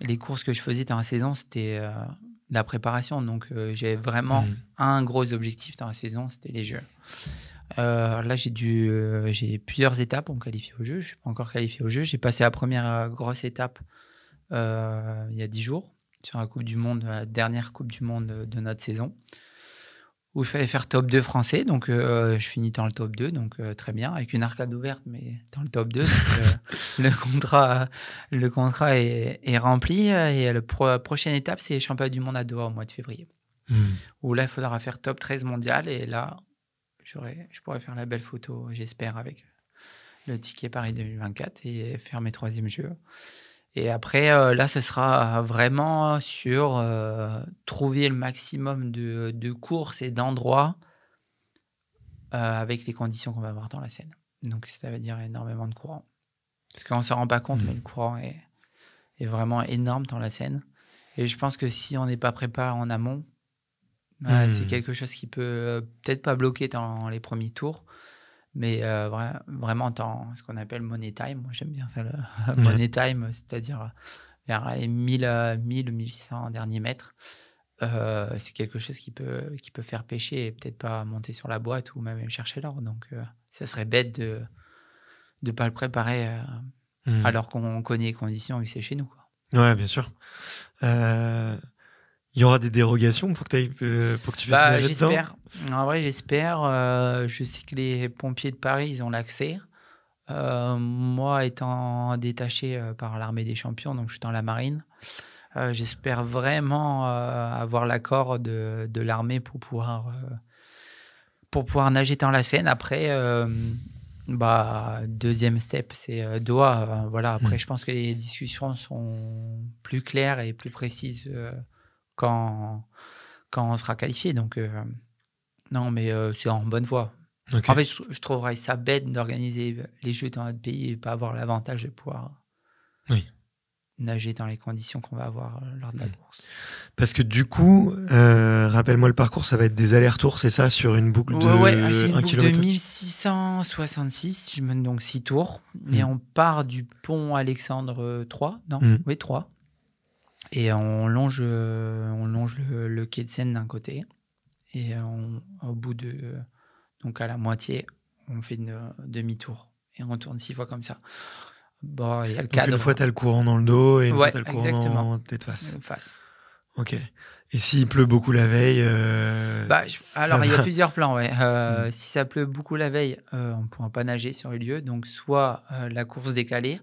les courses que je faisais dans la saison, c'était la préparation. Donc, j'ai vraiment un gros objectif dans la saison, c'était les Jeux. Là, j'ai plusieurs étapes pour me qualifier au jeu. Je ne suis pas encore qualifié au jeu. J'ai passé la première grosse étape il y a 10 jours sur la Coupe du Monde, la dernière Coupe du Monde de notre saison, où il fallait faire top 2 français. Donc, je finis dans le top 2, donc très bien, avec une arcade ouverte, mais dans le top 2. Donc, le contrat est rempli. Et la prochaine étape, c'est les championnats du monde à Doha au mois de février. Où là, il faudra faire top 13 mondial. Et là, je pourrais faire la belle photo, j'espère, avec le ticket Paris 2024 et faire mes 3e Jeux. Et après, là, ce sera vraiment sur trouver le maximum de courses et d'endroits avec les conditions qu'on va avoir dans la Seine. Donc, ça veut dire énormément de courant. Parce qu'on ne se rend pas compte, mais le courant est vraiment énorme dans la Seine. Et je pense que si on n'est pas préparé en amont, c'est quelque chose qui peut peut-être pas bloquer dans les premiers tours, mais vraiment dans ce qu'on appelle money time. Moi, j'aime bien ça, le money time, c'est-à-dire vers les 1000-1600 derniers mètres. C'est quelque chose qui peut faire pêcher et peut-être pas monter sur la boîte ou même chercher l'or. Donc, ça serait bête de ne pas le préparer alors qu'on connaît les conditions et que c'est chez nous, quoi. Ouais, bien sûr. Il y aura des dérogations pour que tu fasses nager dedans ? En vrai, j'espère. Je sais que les pompiers de Paris, ils ont l'accès. Moi, étant détaché par l'armée des champions, donc je suis dans la marine, j'espère vraiment avoir l'accord de l'armée pour pouvoir pour pouvoir nager dans la Seine. Après, deuxième step, c'est Doha. Voilà. Après, je pense que les discussions sont plus claires et plus précises quand on sera qualifié. Donc, non, mais c'est en bonne voie. Okay. En fait, je trouverais ça bête d'organiser les Jeux dans notre pays et pas avoir l'avantage de pouvoir nager dans les conditions qu'on va avoir lors de la course. Parce que du coup, rappelle-moi le parcours, ça va être des allers-retours, c'est ça, sur une boucle de c'est une 1 boucle km? de 1666, je mène donc 6 tours. Et on part du pont Alexandre 3, non, oui, 3. Et on longe le quai de Seine d'un côté. Et au bout de... Donc à la moitié, on fait une demi-tour. Et on tourne 6 fois comme ça. Bon, il y a le cadre. Donc une fois, tu as le courant dans le dos et une fois, tu as le courant exactement. dans tête face. Face. Ok. Et s'il pleut beaucoup la veille alors, il y a plusieurs plans. Ouais. Si ça pleut beaucoup la veille, on ne pourra pas nager sur les lieux. Donc, soit la course décalée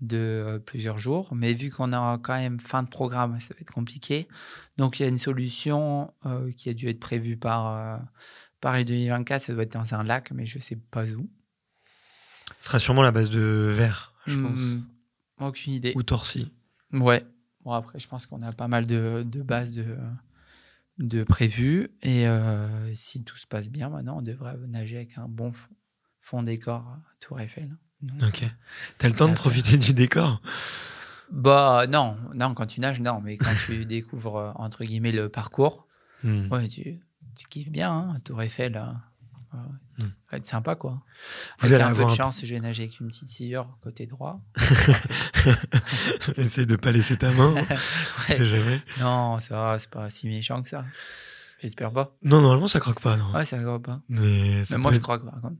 de plusieurs jours. Mais vu qu'on a quand même fin de programme, ça va être compliqué. Donc, il y a une solution qui a dû être prévue par Paris 2024. Ça doit être dans un lac, mais je ne sais pas où. Ce sera sûrement la base de Vers, je pense. Aucune idée. Ou Torcy. Ouais. Bon, après, je pense qu'on a pas mal de bases de prévues. Et si tout se passe bien, maintenant, on devrait nager avec un bon fond décor à Tour Eiffel. Donc, ok. T'as le temps de profiter du décor? Non, quand tu nages, non. Mais quand tu découvres, entre guillemets, le parcours, ouais, tu kiffes bien, hein, Tour Eiffel. Ça va être sympa, quoi. Vous allez un avoir peu de chance, je vais nager avec une petite sciure côté droit. Essaye de pas laisser ta main. C'est jamais. Non, ça va, c'est pas si méchant que ça. J'espère pas. Non, normalement, ça croque pas, non. Ouais, ça croque pas. Mais moi, je croque, par contre.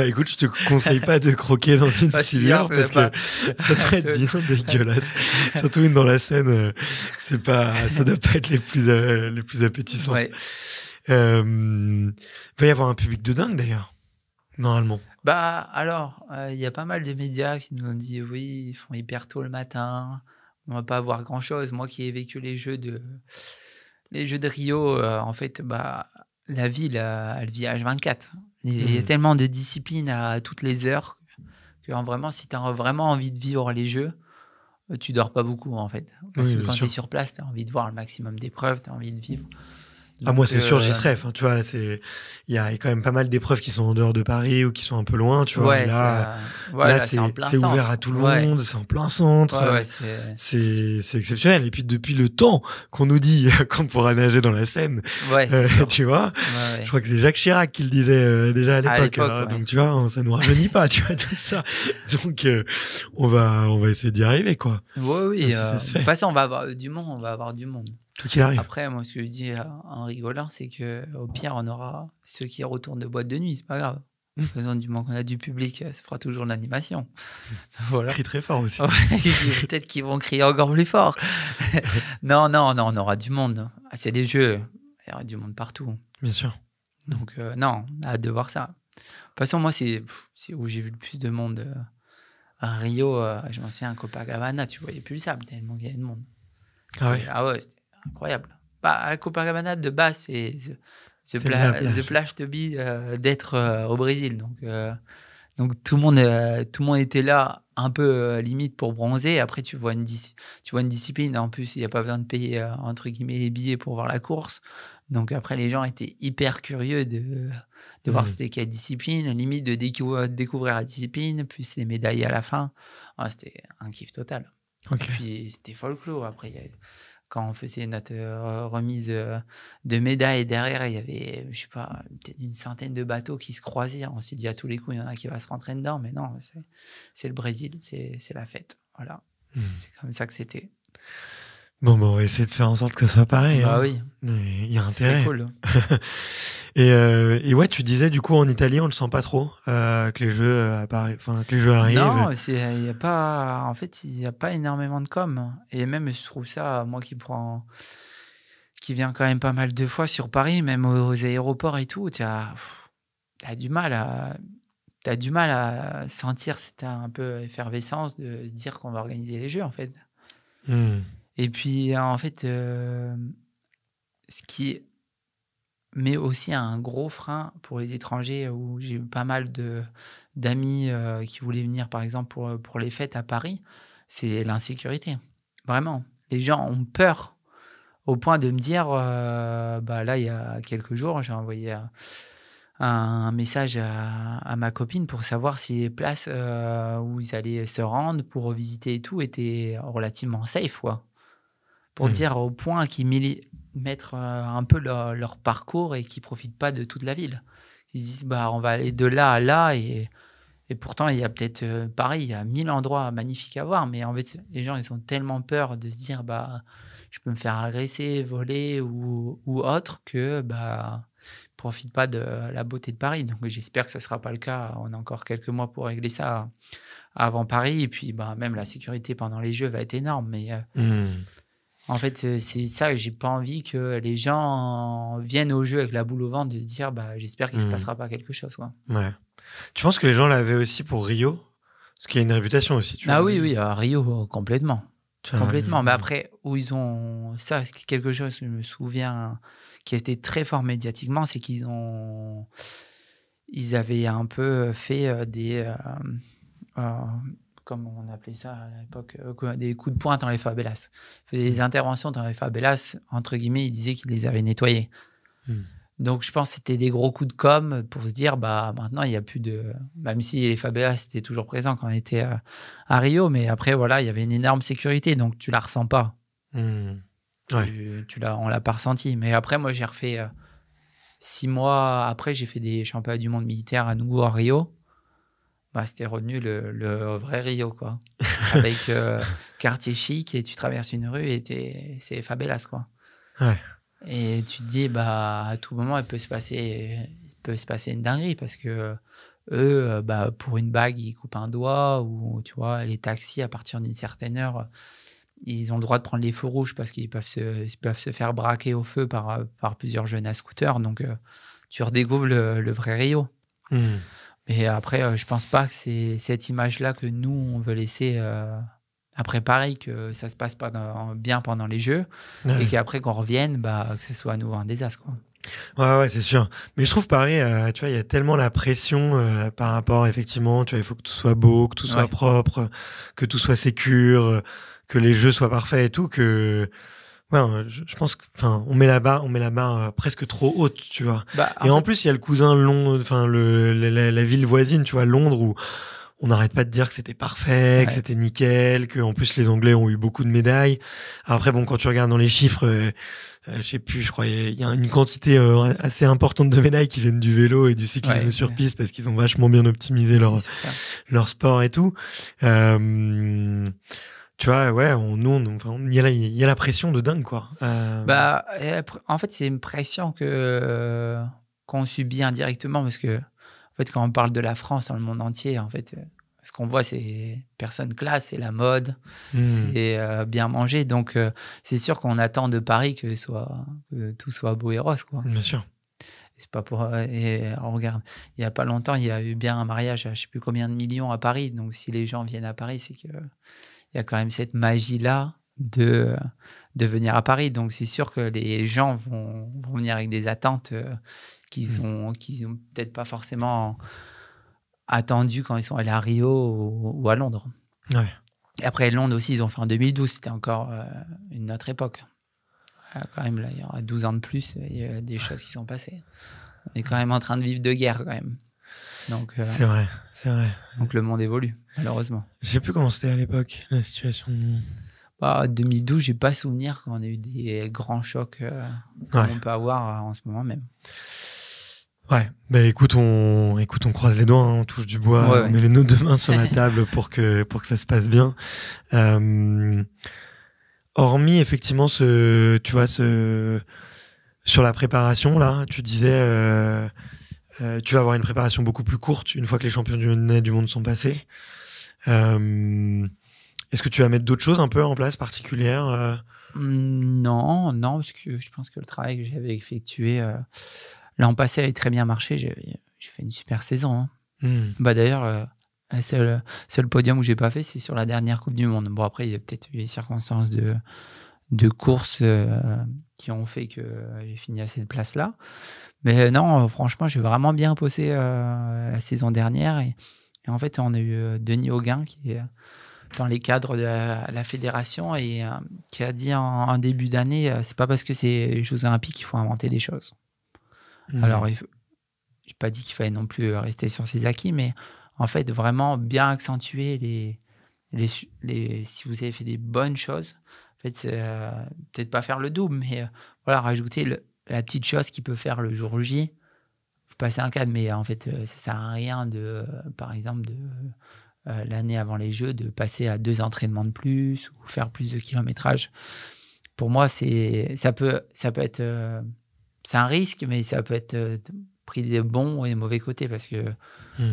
Écoute, je te conseille pas de croquer dans une sciure parce que ça doit être bien dégueulasse. Surtout une dans la Seine, ça doit pas être les plus appétissantes. Ouais. Il va y avoir un public de dingue, d'ailleurs, normalement. Alors, il y a pas mal de médias qui nous ont dit oui, ils font hyper tôt le matin, on va pas avoir grand-chose. Moi qui ai vécu les Jeux de Rio, en fait, la ville, elle vit H24. Il y a tellement de disciplines à toutes les heures que vraiment, si tu as vraiment envie de vivre les Jeux, tu dors pas beaucoup, en fait. Parce que quand tu es sur place, tu as envie de voir le maximum d'épreuves, tu as envie de vivre. Donc, moi, c'est sûr, j'y serais. Enfin, tu vois, là, il y a quand même pas mal d'épreuves qui sont en dehors de Paris ou qui sont un peu loin, tu vois. Ouais, là, c'est ouvert à tout le monde, c'est en plein centre. C'est exceptionnel. Et puis, depuis le temps qu'on nous dit qu'on pourra nager dans la Seine, tu vois, je crois que c'est Jacques Chirac qui le disait déjà à l'époque. Donc, tu vois, ça nous rajeunit pas, tu vois, tout ça. Donc, on va essayer d'y arriver, quoi. Oui. De toute façon, on va avoir du monde. Tout qu'il arrive. Après, moi, ce que je dis en rigolant, c'est qu'au pire, on aura ceux qui retournent de boîte de nuit, c'est pas grave. Faisant du moment qu'on a du public, ça fera toujours de l'animation. Voilà. Crie très fort aussi. Peut-être qu'ils vont crier encore plus fort. Non, on aura du monde. C'est des Jeux, il y aura du monde partout. Bien sûr. Donc, non, on a hâte de voir ça. De toute façon, moi, c'est où j'ai vu le plus de monde. À Rio, je m'en souviens, à Copacabana, tu voyais plus le sable, tellement qu'il y avait de monde. Ah ouais, c'était incroyable. À Copacabana, de base, c'est the plage to be d'être au Brésil. Donc tout le monde était là, un peu limite pour bronzer. Après, tu vois une discipline. En plus, il n'y a pas besoin de payer, entre guillemets, les billets pour voir la course. Donc après, les gens étaient hyper curieux de voir c'était quelle discipline, limite de découvrir la discipline, plus les médailles à la fin. C'était un kiff total. Okay. Et puis, c'était folklore. Après, quand on faisait notre remise de médailles, derrière, il y avait, je sais pas, peut-être une centaine de bateaux qui se croisaient. On s'est dit à tous les coups, il y en a qui va se rentrer dedans. Mais non, c'est le Brésil, c'est la fête. Voilà. C'est comme ça que c'était. Bon, on va essayer de faire en sorte que ça soit pareil. Oui. Il y a intérêt. C'est cool. Et ouais, tu disais, du coup, en Italie, on le sent pas trop, que les Jeux arrivent. Non, il y a pas, en fait, il y a pas énormément de com. Et même, je trouve ça, moi qui viens quand même pas mal de fois sur Paris, même aux aéroports et tout, t'as du mal à sentir cette un peu effervescence de se dire qu'on va organiser les Jeux, en fait. Et puis, en fait, ce qui mais aussi un gros frein pour les étrangers où j'ai eu pas mal d'amis qui voulaient venir, par exemple, pour les fêtes à Paris, c'est l'insécurité. Vraiment. Les gens ont peur au point de me dire, là, il y a quelques jours, j'ai envoyé un message à ma copine pour savoir si les places où ils allaient se rendre pour visiter et tout étaient relativement safe, quoi. Pour dire au point qu'ils mettent un peu leur parcours et qu'ils ne profitent pas de toute la ville. Ils se disent, on va aller de là à là et pourtant, il y a peut-être, pareil, il y a 1000 endroits magnifiques à voir, mais en fait, les gens, ils ont tellement peur de se dire, je peux me faire agresser, voler ou autre que, profitent pas de la beauté de Paris. Donc, j'espère que ça ne sera pas le cas. On a encore quelques mois pour régler ça avant Paris. Et puis, même la sécurité pendant les Jeux va être énorme. Mais en fait, c'est ça que j'ai pas envie que les gens viennent aux Jeux avec la boule au ventre de se dire, j'espère qu'il ne se passera pas quelque chose, quoi. Ouais. Tu penses que les gens l'avaient aussi pour Rio? Parce qu'il y a une réputation aussi. Oui, à Rio, complètement. Complètement. Mais après, où ils ont... Ça, c'est quelque chose, je me souviens, qui a été très fort médiatiquement, c'est qu'ils avaient un peu fait comment on appelait ça à l'époque, des coups de poing dans les favelas. Ils faisaient des interventions dans les favelas, entre guillemets, ils disaient qu'ils les avaient nettoyés. Donc, je pense que c'était des gros coups de com' pour se dire, maintenant, il n'y a plus de... Même si les favelas étaient toujours présents quand on était à Rio, mais après, voilà, il y avait une énorme sécurité, donc tu la ressens pas. Ouais. On l'a pas ressenti. Mais après, moi, j'ai refait 6 mois après, j'ai fait des championnats du monde militaire à nouveau à Rio. C'était revenu le vrai Rio, quoi. Avec quartier chic et tu traverses une rue et c'est favelas, quoi. Ouais. Et tu te dis, à tout moment, il peut se passer une dinguerie parce que eux, pour une bague, ils coupent un doigt ou, tu vois, les taxis, à partir d'une certaine heure, ils ont le droit de prendre les feux rouges parce qu'ils peuvent se faire braquer au feu par plusieurs jeunes à scooter. Donc, tu redécouvres le vrai Rio. Mais après, je pense pas que c'est cette image-là que nous, on veut laisser... Après, pareil, que ça se passe pas bien pendant les Jeux et qu'après qu'on revienne, que ce soit à nouveau un désastre, quoi. Ouais, c'est sûr. Mais je trouve pareil, tu vois, il y a tellement la pression par rapport, effectivement, tu vois, il faut que tout soit beau, que tout soit propre, que tout soit sécure, que les jeux soient parfaits et tout, que... Ouais, je pense que, on met la barre presque trop haute, tu vois. En plus, il y a le cousin la ville voisine, tu vois, Londres, où on n'arrête pas de dire que c'était parfait, que c'était nickel, que en plus les Anglais ont eu beaucoup de médailles. Après, quand tu regardes dans les chiffres, je sais plus, je crois, il y a une quantité assez importante de médailles qui viennent du vélo et du cyclisme sur piste parce qu'ils ont vachement bien optimisé leur sport et tout. Tu vois, il y a la pression de dingue, quoi. En fait, c'est une pression qu'on subit indirectement parce que, en fait, quand on parle de la France dans le monde entier, en fait, ce qu'on voit, c'est personne classe, c'est la mode, c'est bien manger. Donc, c'est sûr qu'on attend de Paris que tout soit beau et rose, quoi. Bien sûr. C'est pas pour... Et regarde, il n'y a pas longtemps, il y a eu bien un mariage à je ne sais plus combien de millions à Paris. Donc, si les gens viennent à Paris, c'est que il y a quand même cette magie-là de venir à Paris. Donc, c'est sûr que les gens vont venir avec des attentes qu'ils ont peut-être pas forcément attendues quand ils sont allés à Rio ou à Londres. Ouais. Et après, Londres aussi, ils ont fait en 2012. C'était encore une autre époque. Quand même, là, il y aura 12 ans de plus. Il y a des choses qui sont passées. On est quand même en train de vivre de guerre, quand même. Donc, c'est vrai. Donc, le monde évolue, malheureusement. Je sais plus comment c'était à l'époque, la situation. 2012, j'ai pas souvenir qu'on a eu des grands chocs comme on peut avoir en ce moment même. Ouais, écoute, on croise les doigts, on touche du bois, on met les nos deux mains sur la table pour que ça se passe bien. Hormis effectivement sur la préparation là, tu disais tu vas avoir une préparation beaucoup plus courte une fois que les championnats du monde sont passés. Est-ce que tu vas mettre d'autres choses un peu en place particulières Non, parce que je pense que le travail que j'avais effectué l'an passé avait très bien marché. J'ai fait une super saison. D'ailleurs, le seul podium que j'ai pas fait, c'est sur la dernière Coupe du Monde. Bon, après, il y a peut-être eu les circonstances de de courses qui ont fait que j'ai fini à cette place-là. Mais non, franchement, j'ai vraiment bien bossé la saison dernière. Et en fait, on a eu Denis Auguin qui est dans les cadres de la fédération et qui a dit en début d'année, c'est pas parce que c'est les Jeux Olympiques qu'il faut inventer des choses. Alors, j'ai pas dit qu'il fallait non plus rester sur ses acquis, mais en fait, vraiment bien accentuer si vous avez fait des bonnes choses, en fait, c'est peut-être pas faire le double, mais voilà, rajouter la petite chose qui peut faire le jour J. Vous passez un cadre, mais en fait, ça sert à rien par exemple, l'année avant les Jeux, de passer à 2 entraînements de plus ou faire plus de kilométrage. Pour moi, ça peut être... c'est un risque, mais ça peut être pris des bons et des mauvais côtés parce que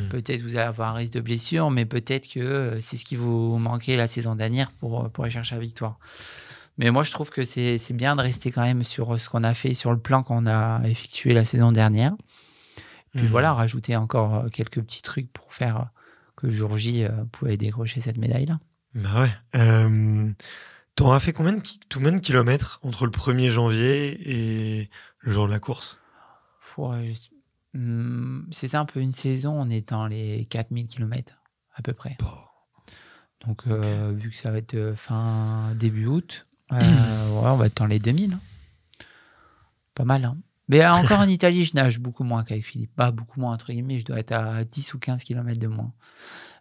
peut-être vous allez avoir un risque de blessure, mais peut-être que c'est ce qui vous manquait la saison dernière pour aller chercher la victoire. Mais moi, je trouve que c'est bien de rester quand même sur ce qu'on a fait, sur le plan qu'on a effectué la saison dernière. Puis voilà, rajouter encore quelques petits trucs pour faire que le jour J pouvait décrocher cette médaille-là. Bah ouais. T'auras fait combien de kilomètres entre le 1er janvier et le jour de la course? C'est ça, un peu une saison, on est dans les 4000 km à peu près. Donc, vu que ça va être début août, on va être dans les 2000. Hein. Pas mal, hein. Mais encore en Italie, je nage beaucoup moins qu'avec Philippe. Pas beaucoup moins, entre guillemets, je dois être à 10 ou 15 km de moins.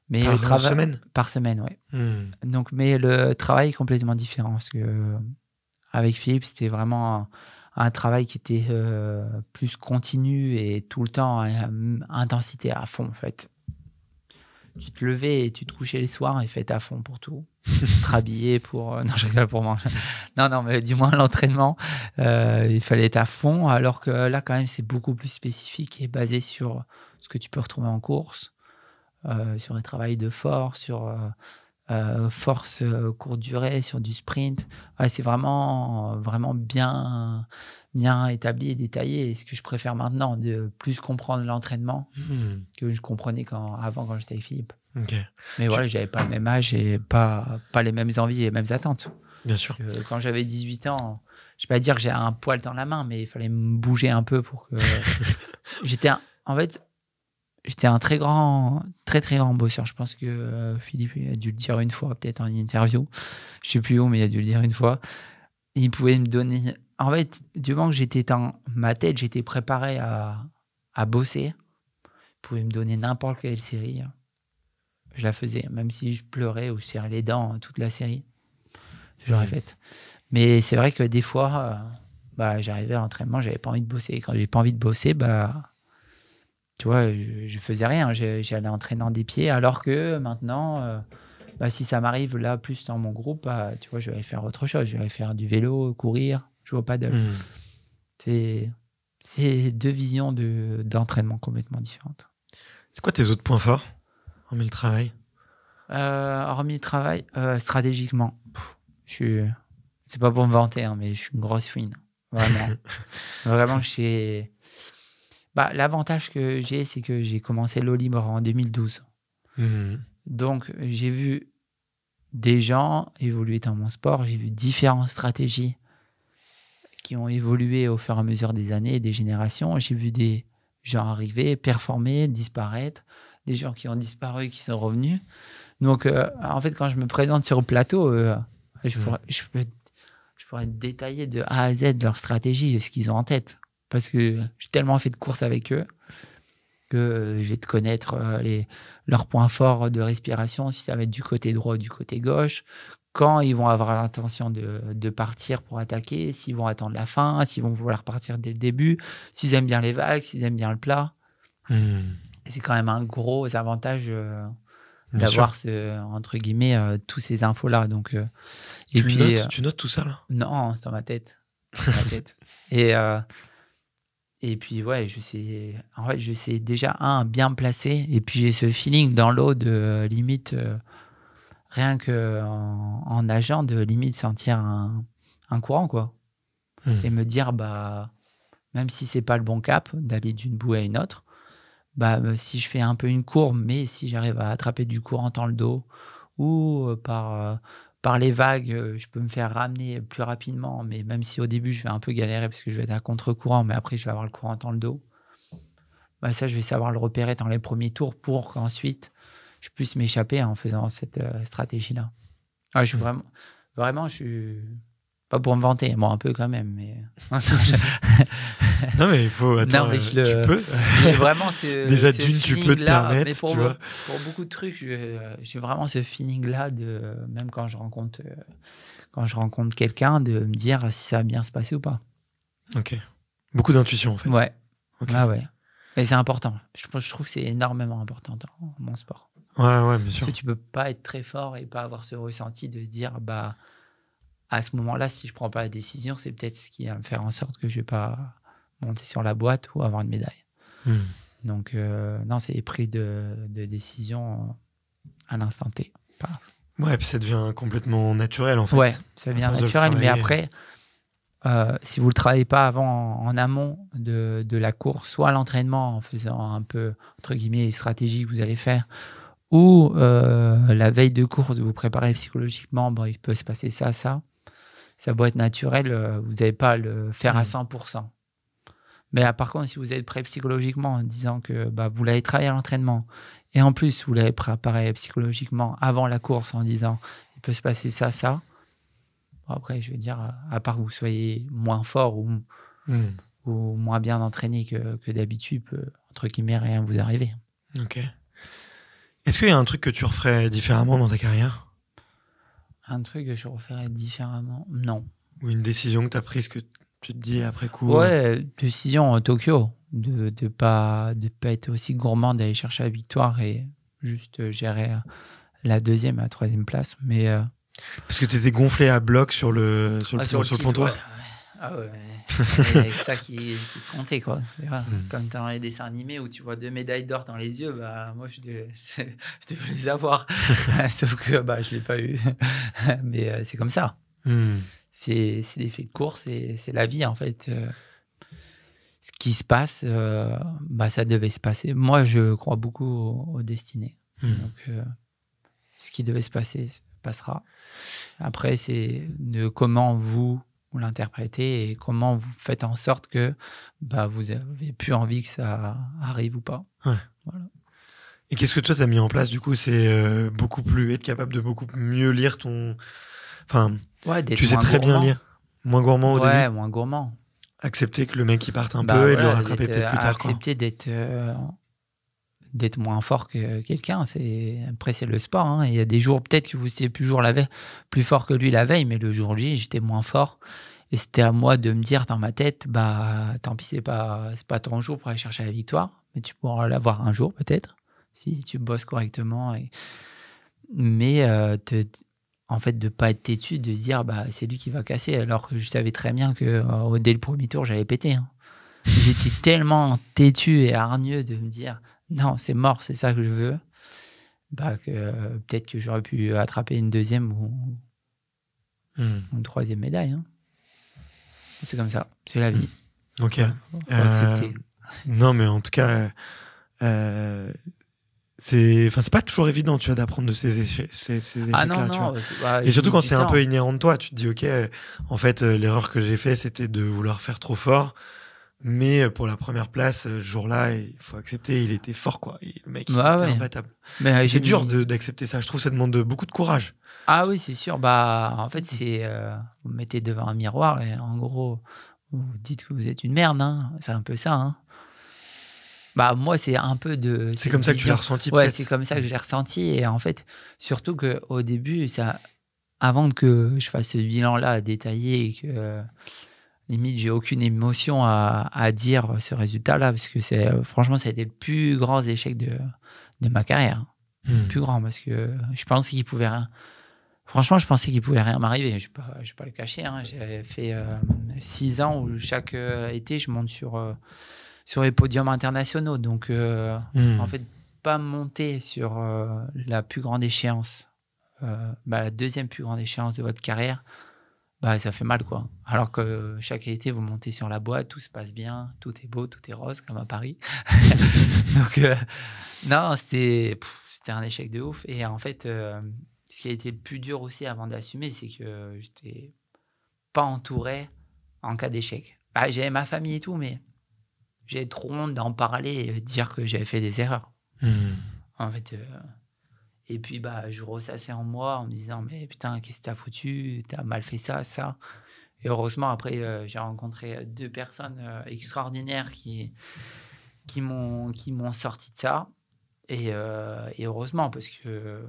Mais semaine? Par semaine, oui. Donc, mais le travail est complètement différent. Parce que avec Philippe, c'était vraiment un travail qui était plus continu et tout le temps intensité à fond, en fait. Tu te levais et tu te couchais les soirs et fais à fond pour tout. Te rhabiller pour... non, je rigole, pour manger. Non, mais du moins l'entraînement, il fallait être à fond, alors que là, quand même, c'est beaucoup plus spécifique et basé sur ce que tu peux retrouver en course, sur le travail de force, sur force courte durée, sur du sprint. Ouais, c'est vraiment bien établi et détaillé. Et ce que je préfère maintenant, de plus comprendre l'entraînement que je comprenais avant quand j'étais avec Philippe. Okay. Mais voilà, j'avais pas le même âge et pas les mêmes envies et les mêmes attentes. Bien sûr. Quand j'avais 18 ans, je vais pas dire que j'ai un poil dans la main, mais il fallait me bouger un peu pour que... j'étais un très grand bosseur. Je pense que Philippe a dû le dire une fois, peut-être en interview. Je sais plus où, mais il a dû le dire une fois. Il pouvait me donner... En fait, du moment que j'étais dans ma tête, j'étais préparé à bosser. Il pouvait me donner n'importe quelle série. Je la faisais, même si je pleurais ou je serrais les dents toute la série. Je l'aurais faite. Mais c'est vrai que des fois, j'arrivais à l'entraînement, j'avais pas envie de bosser. Quand j'avais pas envie de bosser, tu vois, je faisais rien. J'allais entraîner des pieds, alors que maintenant, si ça m'arrive là, plus dans mon groupe, tu vois, je vais aller faire autre chose. Je vais aller faire du vélo, courir, jouer au paddle. C'est 2 visions d'entraînement complètement différentes. C'est quoi tes autres points forts, hormis le travail? Hormis le travail, stratégiquement, c'est pas pour me vanter, hein, mais je suis une grosse fouine. Vraiment. Vraiment, l'avantage que j'ai, c'est que j'ai commencé l'eau libre en 2012. Donc, j'ai vu des gens évoluer dans mon sport. J'ai vu différentes stratégies qui ont évolué au fur et à mesure des années et des générations. J'ai vu des gens arriver, performer, disparaître, des gens qui ont disparu, qui sont revenus. Donc, en fait, quand je me présente sur le plateau, je pourrais détailler de A à Z leur stratégie, ce qu'ils ont en tête. Parce que j'ai tellement fait de courses avec eux que je vais te connaître leurs points forts de respiration, si ça va être du côté droit ou du côté gauche, quand ils vont avoir l'intention de partir pour attaquer, s'ils vont attendre la fin, s'ils vont vouloir partir dès le début, s'ils aiment bien les vagues, s'ils aiment bien le plat. Et c'est quand même un gros avantage d'avoir entre guillemets tous ces infos-là. Donc, tu notes tout ça là? Non, c'est dans ma tête. Et puis, ouais, je sais déjà, bien me placer. Et puis, j'ai ce feeling dans l'eau de limite, rien qu'en nageant, de limite sentir un courant, quoi. Et me dire, même si c'est pas le bon cap, d'aller d'une bouée à une autre, si je fais un peu une courbe, mais si j'arrive à attraper du courant dans le dos ou par par les vagues, je peux me faire ramener plus rapidement. Mais même si au début, je vais un peu galérer parce que je vais être à contre-courant, mais après, je vais avoir le courant dans le dos. Bah, ça, je vais savoir le repérer dans les premiers tours pour qu'ensuite, je puisse m'échapper en faisant cette stratégie-là. Ah, je suis vraiment, je suis pas pour me vanter, bon, un peu quand même, mais. Non, mais il faut. Attends, non, mais tu peux. J'ai vraiment ce. Déjà, ce d'une, tu peux te permettre. Mais tu vois. pour beaucoup de trucs, j'ai vraiment ce feeling-là, même quand je rencontre quelqu'un, de me dire si ça va bien se passer ou pas. Ok. Beaucoup d'intuition, en fait. Ouais. Okay. Ah ouais. Et c'est important. Je trouve que c'est énormément important dans mon sport. Ouais, bien sûr. Parce que tu peux pas être très fort et pas avoir ce ressenti de se dire, bah, à ce moment-là, si je prends pas la décision, c'est peut-être ce qui va me faire en sorte que je vais pas monter sur la boîte ou avoir une médaille. Donc, non, c'est les prix de décision à l'instant T. Ouais, puis ça devient complètement naturel, en fait. Ouais, ça devient naturel, mais après, si vous ne le travaillez pas avant en amont de la course, soit à l'entraînement en faisant un peu, entre guillemets, les stratégies que vous allez faire, ou la veille de course, de vous préparer psychologiquement, bon, il peut se passer ça. Ça doit être naturel, vous n'allez pas le faire à 100%. Mais par contre, si vous êtes prêt psychologiquement en disant que bah, vous l'avez travaillé à l'entraînement, et en plus, vous l'avez préparé psychologiquement avant la course en disant il peut se passer ça. Bon, après, je veux dire, à part que vous soyez moins fort ou moins bien entraîné que d'habitude, peut, entre guillemets, rien vous arriver. Ok. Est-ce qu'il y a un truc que tu referais différemment dans ta carrière ? Un truc que je referais différemment ? Non. Ou une décision que tu as prise que tu te dis après coup ? Ouais, décision Tokyo. De pas être aussi gourmand d'aller chercher la victoire et juste gérer la deuxième et la troisième place. Mais, parce que tu étais gonflé à bloc sur le pontoir. Ouais. Ah ouais, c'est avec ça qui comptait, quoi. Comme dans les dessins animés où tu vois 2 médailles d'or dans les yeux, bah, moi je devais les avoir. Sauf que bah, je ne l'ai pas eu. Mais c'est comme ça. C'est des faits de course et c'est la vie, en fait. Ce qui se passe, bah, ça devait se passer. Moi, je crois beaucoup aux destinées. Donc, ce qui devait se passer passera. Après, c'est de comment vous l'interprétez et comment vous faites en sorte que bah, vous avez plus envie que ça arrive ou pas. Ouais. Voilà. Et qu'est-ce que toi, tu as mis en place, du coup ? C'est être capable de beaucoup mieux lire ton... Enfin, tu sais très bien lire. Moins gourmand au début ? Ouais, moins gourmand. Accepter que le mec il parte un peu et le rattraper peut-être plus tard. Accepter d'être moins fort que quelqu'un. Après, c'est le sport. Hein. Il y a des jours, peut-être que vous étiez plus fort que lui la veille, mais le jour J, j'étais moins fort. Et c'était à moi de me dire dans ma tête, bah, tant pis, c'est pas ton jour pour aller chercher la victoire, mais tu pourras l'avoir un jour peut-être, si tu bosses correctement. Mais en fait, de ne pas être têtu, de se dire bah, c'est lui qui va casser, alors que je savais très bien que dès le premier tour, j'allais péter. Hein. J'étais tellement têtu et hargneux de me dire non, c'est mort, c'est ça que je veux, bah, que peut-être que j'aurais pu attraper une deuxième ou une troisième médaille. Hein. C'est comme ça, c'est la vie. Ok. Faut accepter. Non, mais en tout cas, c'est pas toujours évident, tu vois, d'apprendre de ces échecs-là. Non, tu vois. Et surtout quand c'est un peu inhérent de toi, tu te dis, ok, en fait, l'erreur que j'ai fait, c'était de vouloir faire trop fort. Mais pour la première place, ce jour-là, il faut accepter, il était fort, quoi. Et le mec, il était imbattable. C'est dur d'accepter ça. Je trouve que ça demande beaucoup de courage. Ah oui, c'est sûr. Bah, en fait, vous mettez devant un miroir et en gros, vous dites que vous êtes une merde. Hein. C'est un peu ça. Hein. Bah, moi, c'est un peu de... C'est comme ça que tu l'as ressenti, ouais, peut-être. c'est comme ça que j'ai ressenti. Et en fait, surtout qu'au début, avant que je fasse ce bilan-là détaillé et que... limite, j'ai aucune émotion à dire ce résultat-là, parce que franchement, ça a été le plus grand échec de ma carrière. Le plus grand, parce que je pense qu'il pouvait rien. Franchement, je pensais qu'il pouvait rien m'arriver. Je vais pas le cacher. Hein. J'ai fait 6 ans où chaque été, je monte sur les podiums internationaux. Donc, en fait, pas monter sur la plus grande échéance, la deuxième plus grande échéance de votre carrière, bah, ça fait mal, quoi. Alors que chaque été, vous montez sur la boîte, tout se passe bien, tout est beau, tout est rose, comme à Paris. Donc, non, c'était un échec de ouf. Et en fait, ce ce qui a été le plus dur aussi avant d'assumer, c'est que j'étais pas entouré en cas d'échec. J'avais ma famille et tout, mais j'avais trop honte d'en parler et de dire que j'avais fait des erreurs. En fait, et puis je ressassais en moi en me disant mais putain, qu'est-ce que t'as foutu, t'as mal fait ça. Et heureusement après j'ai rencontré 2 personnes extraordinaires qui m'ont sorti de ça. Et heureusement, parce que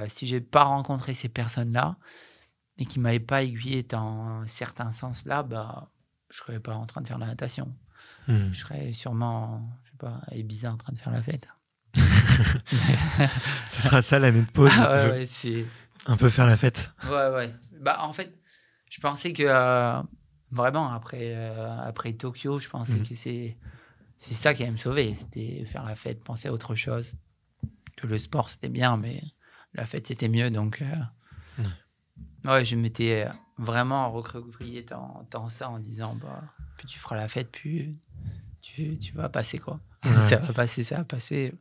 si je n'avais pas rencontré ces personnes-là et qui ne m'avaient pas aiguillé dans certains sens là, je ne serais pas en train de faire la natation. Je serais sûrement, je sais pas, à Ibiza en train de faire la fête. Ce sera ça l'année de pause. Ouais, c'est... Un peu faire la fête. Ouais. En fait, je pensais que vraiment, après Tokyo, je pensais que c'est ça qui allait me sauver. C'était faire la fête, penser à autre chose. Que le sport, c'était bien, mais la fête, c'était mieux. Donc, je m'étais vraiment recroquevillé dans ça en disant, plus tu feras la fête, plus tu vas passer, quoi. Ouais. Ça va passer.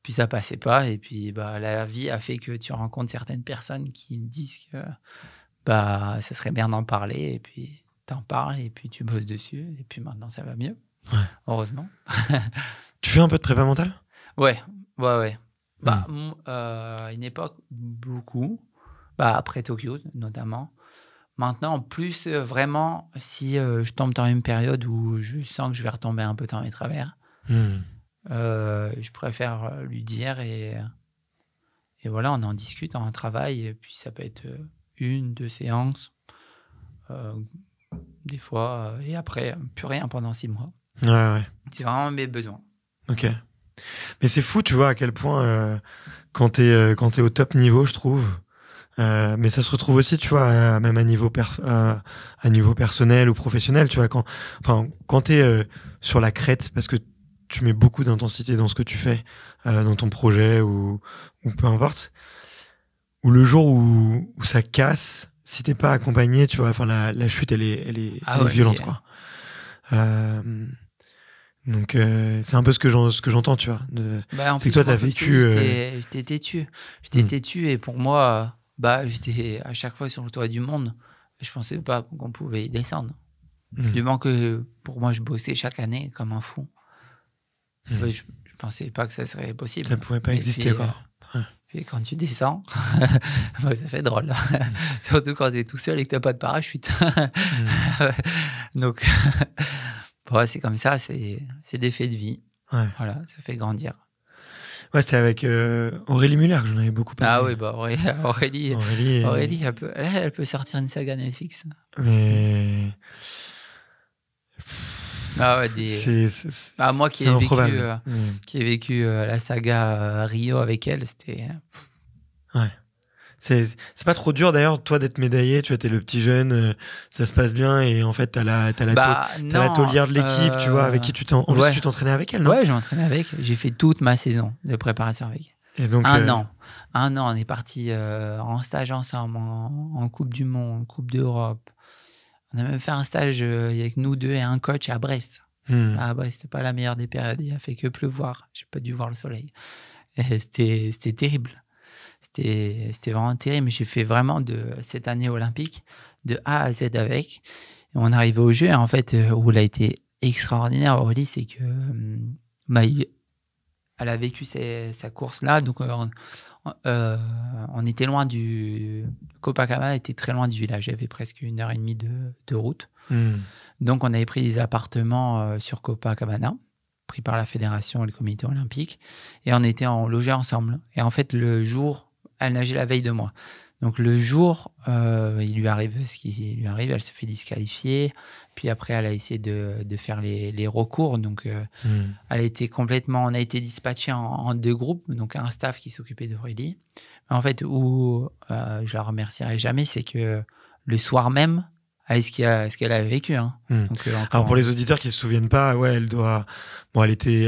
Puis ça passait pas. Et puis, la vie a fait que tu rencontres certaines personnes qui me disent que ça serait bien d'en parler. Et puis, t'en parles et puis tu bosses dessus. Et puis maintenant, ça va mieux. Ouais. Heureusement. Tu fais un peu de prépa mentale ? Ouais. À une époque, beaucoup. Après Tokyo, notamment. Maintenant, en plus, vraiment, si je tombe dans une période où je sens que je vais retomber un peu dans mes travers, je préfère lui dire et voilà, on en discute, on en travaille. Et puis, ça peut être 1-2 séances, des fois, et après, plus rien pendant 6 mois. Ouais. C'est vraiment mes besoins. Ok. Mais c'est fou, tu vois, à quel point, quand t'es au top niveau, je trouve, mais ça se retrouve aussi, tu vois, même à niveau personnel ou professionnel, tu vois, quand t'es sur la crête, parce que tu mets beaucoup d'intensité dans ce que tu fais, dans ton projet ou peu importe, ou le jour où ça casse, si t'es pas accompagné, tu vois, la chute, elle est violente, quoi. Donc c'est un peu ce que j'entends, tu vois. C'est que toi, t'as vécu... J'étais têtu et pour moi, j'étais à chaque fois sur le toit du monde. Je pensais pas qu'on pouvait y descendre. Du moment que pour moi, je bossais chaque année comme un fou. Je pensais pas que ça serait possible. Ça pouvait pas exister, quoi. Puis quand tu descends, ça fait drôle. Surtout quand t'es tout seul et que t'as pas de parachute. Donc... c'est comme ça, c'est des faits de vie. Ouais. Voilà, ça fait grandir. Ouais, c'était avec Aurélie Muller que j'en avais beaucoup parlé. Aurélie, elle peut sortir une saga Netflix. Mais... moi qui ai vécu la saga Rio avec elle, c'était... Ouais. C'est pas trop dur d'ailleurs, toi, d'être médaillé, tu vois, t'es le petit jeune, ça se passe bien et en fait t'as la taulière de l'équipe, tu vois, avec qui tu t'entraînais avec elle, non ? Ouais, je m'entraînais avec, j'ai fait toute ma saison de préparation avec. Et donc, un an, on est partis en stage ensemble, en Coupe du Monde, Coupe d'Europe. On a même fait un stage avec nous 2 et un coach à Brest. À Brest, c'était pas la meilleure des périodes, il a fait que pleuvoir, j'ai pas dû voir le soleil. Et c'était terrible. C'était vraiment terrible. J'ai fait vraiment de cette année olympique de A à Z avec. Et on arrivait au jeu, en fait, où elle a été extraordinaire, Aurélie, c'est que elle a vécu sa course-là. Donc, on était loin du... Copacabana était très loin du village. Il y avait presque 1h30 de route. Donc, on avait pris des appartements sur Copacabana, pris par la fédération et le comité olympique. Et on était logés ensemble. Et en fait, le jour... Elle nageait la veille de moi. Donc, le jour, il lui arrive ce qui lui arrive. Elle se fait disqualifier. Puis après, elle a essayé de faire les recours. Donc, elle a été on a été dispatchés en 2 groupes. Donc, un staff qui s'occupait d'Aurélie. En fait, où je la remercierai jamais, c'est que le soir même, avec ce qu'elle a vécu. Hein. Donc, alors pour les auditeurs qui se souviennent pas, ouais, elle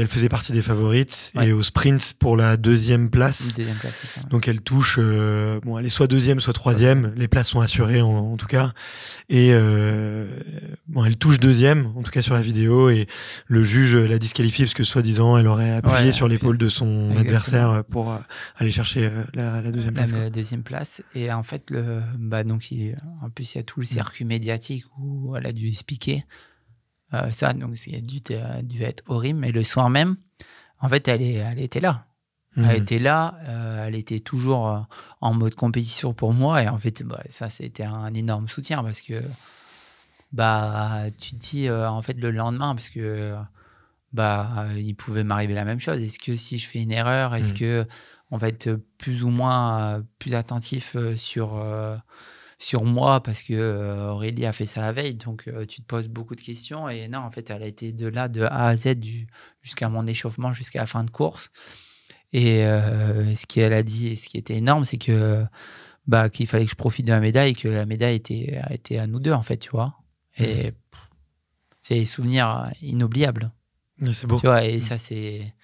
faisait partie des favorites et au sprint pour la deuxième place. Deuxième place, c'est ça. Donc elle touche, elle est soit deuxième, soit troisième. Les places sont assurées en tout cas. Et elle touche deuxième, en tout cas sur la vidéo, et le juge la disqualifie parce que soi-disant elle aurait appuyé sur l'épaule de son adversaire pour aller chercher la deuxième place. La deuxième place. Et en fait, donc en plus il y a tout le circuit médiatique où elle a dû expliquer. Ça, donc ça a dû être horrible. Et le soir même, en fait, elle était là. Elle était là, elle était toujours en mode compétition pour moi. Et en fait, ça, c'était un énorme soutien parce que tu te dis, en fait, le lendemain, parce que il pouvait m'arriver la même chose. Est-ce que si je fais une erreur, est-ce que on va être plus ou moins plus attentif sur moi parce que Aurélie a fait ça la veille, donc tu te poses beaucoup de questions. Et non, en fait, elle a été de A à Z jusqu'à mon échauffement, jusqu'à la fin de course. Et ce qu'elle a dit, et ce qui était énorme, c'est que qu'il fallait que je profite de la médaille et que la médaille était à nous deux, en fait, tu vois. Et c'est des souvenirs inoubliables. C'est beau. Tu vois, et ça, c'est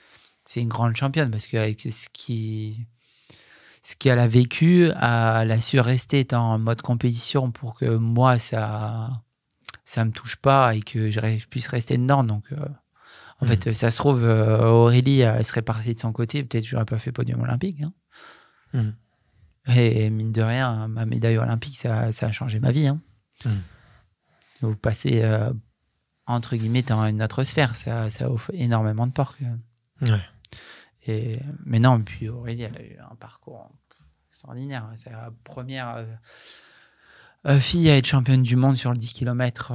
une grande championne parce qu'avec ce qu'elle a vécu, elle a su rester en mode compétition pour que moi, ça me touche pas et que je puisse rester dedans. Donc, en fait, ça se trouve, Aurélie, elle serait partie de son côté. Peut-être que j'aurais pas fait podium olympique. Hein. Et mine de rien, ma médaille olympique, ça a changé ma vie. Hein. Vous passez, entre guillemets, dans une autre sphère. Ça offre énormément de porc. Ouais. Mais non, puis Aurélie, elle a eu un parcours extraordinaire. C'est la première fille à être championne du monde sur le 10 km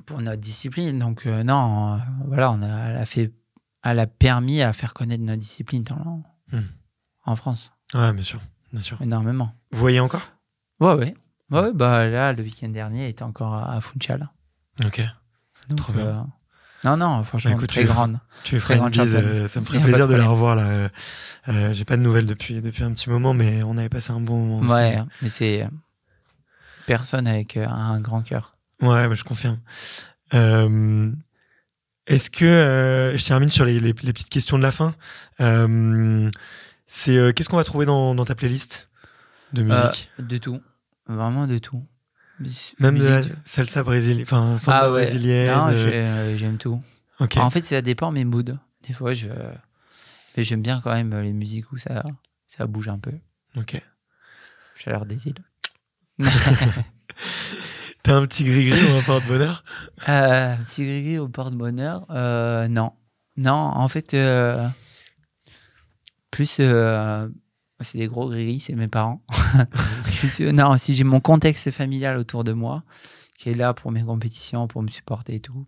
pour notre discipline. Donc, non, voilà, elle a permis à faire connaître notre discipline en France. Ouais, bien sûr. Énormément. Vous voyez encore ? Ouais. Là, le week-end dernier, elle était encore à Funchal. Ok. Donc, trop bien. Non, franchement, écoute, très grande. Tu lui feras une bise, ça me ferait plaisir de la revoir là. J'ai pas de nouvelles depuis un petit moment, mais on avait passé un bon moment. Ouais, mais c'est personne avec un grand cœur. Ouais, mais je confirme. Est-ce que je termine sur les petites questions de la fin. C'est qu'est-ce qu'on va trouver dans ta playlist de musique ? De tout, vraiment de tout. Même de la salsa brésilienne, enfin samba brésilienne. Non, j'aime tout. Okay. En fait, ça dépend mes moods. Des fois, j'aime bien quand même les musiques où ça bouge un peu. Ok. Chaleur des îles. T'as un petit gris-gris ou un porte-bonheur ? Un petit gris-gris au porte-bonheur ? Non. Non, en fait, plus... c'est des gros gris-gris, c'est mes parents. Non, si j'ai mon contexte familial autour de moi, qui est là pour mes compétitions, pour me supporter et tout,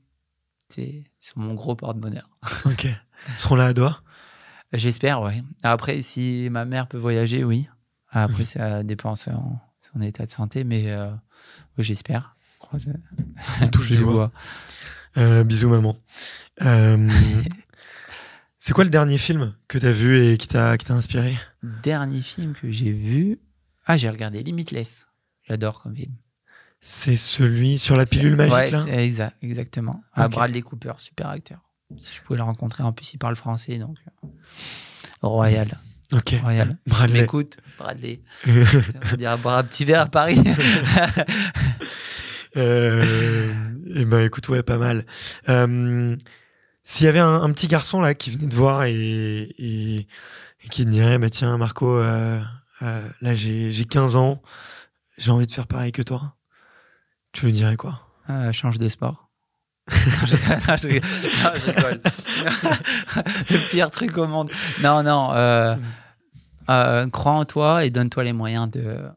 c'est mon gros porte-bonheur. Ok. Ils seront là à Doha ? J'espère, oui. Après, si ma mère peut voyager, oui. Après, ça dépend de son état de santé, mais j'espère. On touche du bois. Bisous, maman. C'est quoi le dernier film que t'as vu et qui t'a inspiré ? Dernier film que j'ai vu... j'ai regardé Limitless. J'adore comme film. C'est celui sur la pilule magique, là ? Ouais, exactement. Okay. Bradley Cooper, super acteur. Si je pouvais le rencontrer, en plus, il parle français, donc... Royal. Ok. Royal. Bradley. M'écoute, Bradley. On va dire boire un petit verre à Paris. Écoute, ouais, pas mal. S'il y avait un petit garçon là qui venait te voir et qui te dirait tiens Marco, là j'ai 15 ans, j'ai envie de faire pareil que toi, tu lui dirais quoi ? Change de sport. Je rigole. Le pire truc au monde. Non, crois en toi et donne-toi les moyens de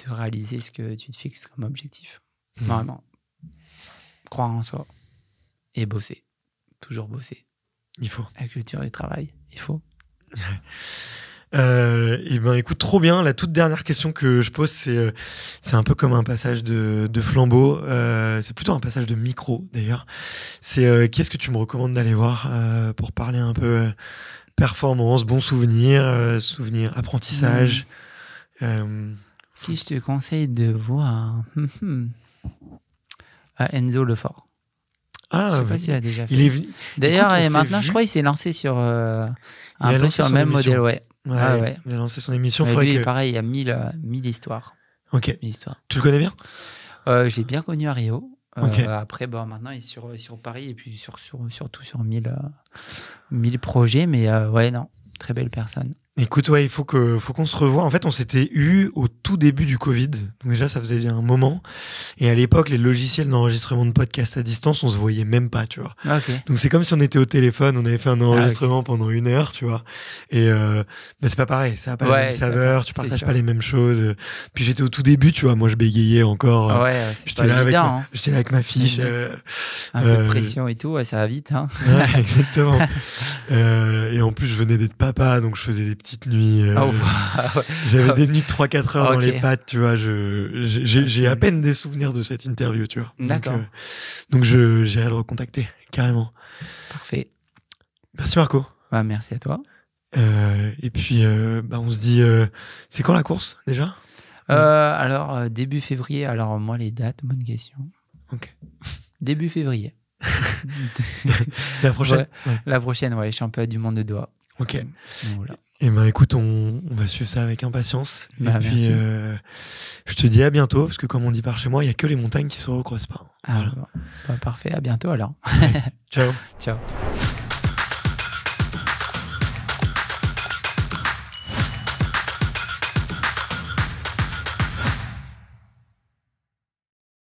réaliser ce que tu te fixes comme objectif. Vraiment. Croire en soi et bosser. Toujours bosser. Il faut. La culture du travail, il faut. Écoute, trop bien. La toute dernière question que je pose, c'est un peu comme un passage de flambeau. C'est plutôt un passage de micro, d'ailleurs. C'est qui est-ce que tu me recommandes d'aller voir pour parler un peu performance, bons souvenirs, apprentissage. Qui je te conseille de voir? Enzo Lefort. Je sais pas s'il a déjà fait. D'ailleurs, maintenant, je crois qu'il s'est lancé sur un peu sur le même modèle. Ouais. Il a lancé son émission. Lui, pareil, il y a 1000 histoires. Ok. 1000 histoires. Tu le connais bien? Je l'ai bien connu à Rio. Okay. Après, maintenant, il est sur Paris et puis surtout sur 1000 projets. Mais ouais, non, très belle personne. Écoute, il faut qu'on se revoie. En fait, on s'était eu au tout début du Covid. Donc déjà, ça faisait un moment. Et à l'époque, les logiciels d'enregistrement de podcast à distance, on se voyait même pas, tu vois. Okay. Donc c'est comme si on était au téléphone, on avait fait un enregistrement pendant 1 heure, tu vois. Et c'est pas pareil, ça a pas la même saveur, tu partages pas les mêmes choses. Puis j'étais au tout début, tu vois, moi je bégayais encore. J'étais là avec ma fiche. Un peu de pression et tout, ça va vite. Hein. Ouais, exactement. Et en plus, je venais d'être papa, donc je faisais des petites nuits. J'avais des nuits de 3-4 heures dans les pattes, tu vois. J'ai à peine des souvenirs de cette interview, tu vois. D'accord. Donc j'irai le recontacter, carrément. Parfait. Merci Marco. Merci à toi. Et puis, on se dit, c'est quand la course déjà? Alors, début février. Alors, moi, les dates, bonne question. Ok. Début février. La prochaine? La prochaine, championnat du monde de Doha. Ok. Voilà. Et écoute, on va suivre ça avec impatience. Et puis, merci. Je te dis à bientôt, parce que comme on dit par chez moi, il n'y a que les montagnes qui se recroisent pas. Voilà. Parfait, à bientôt alors. Ciao. Ciao.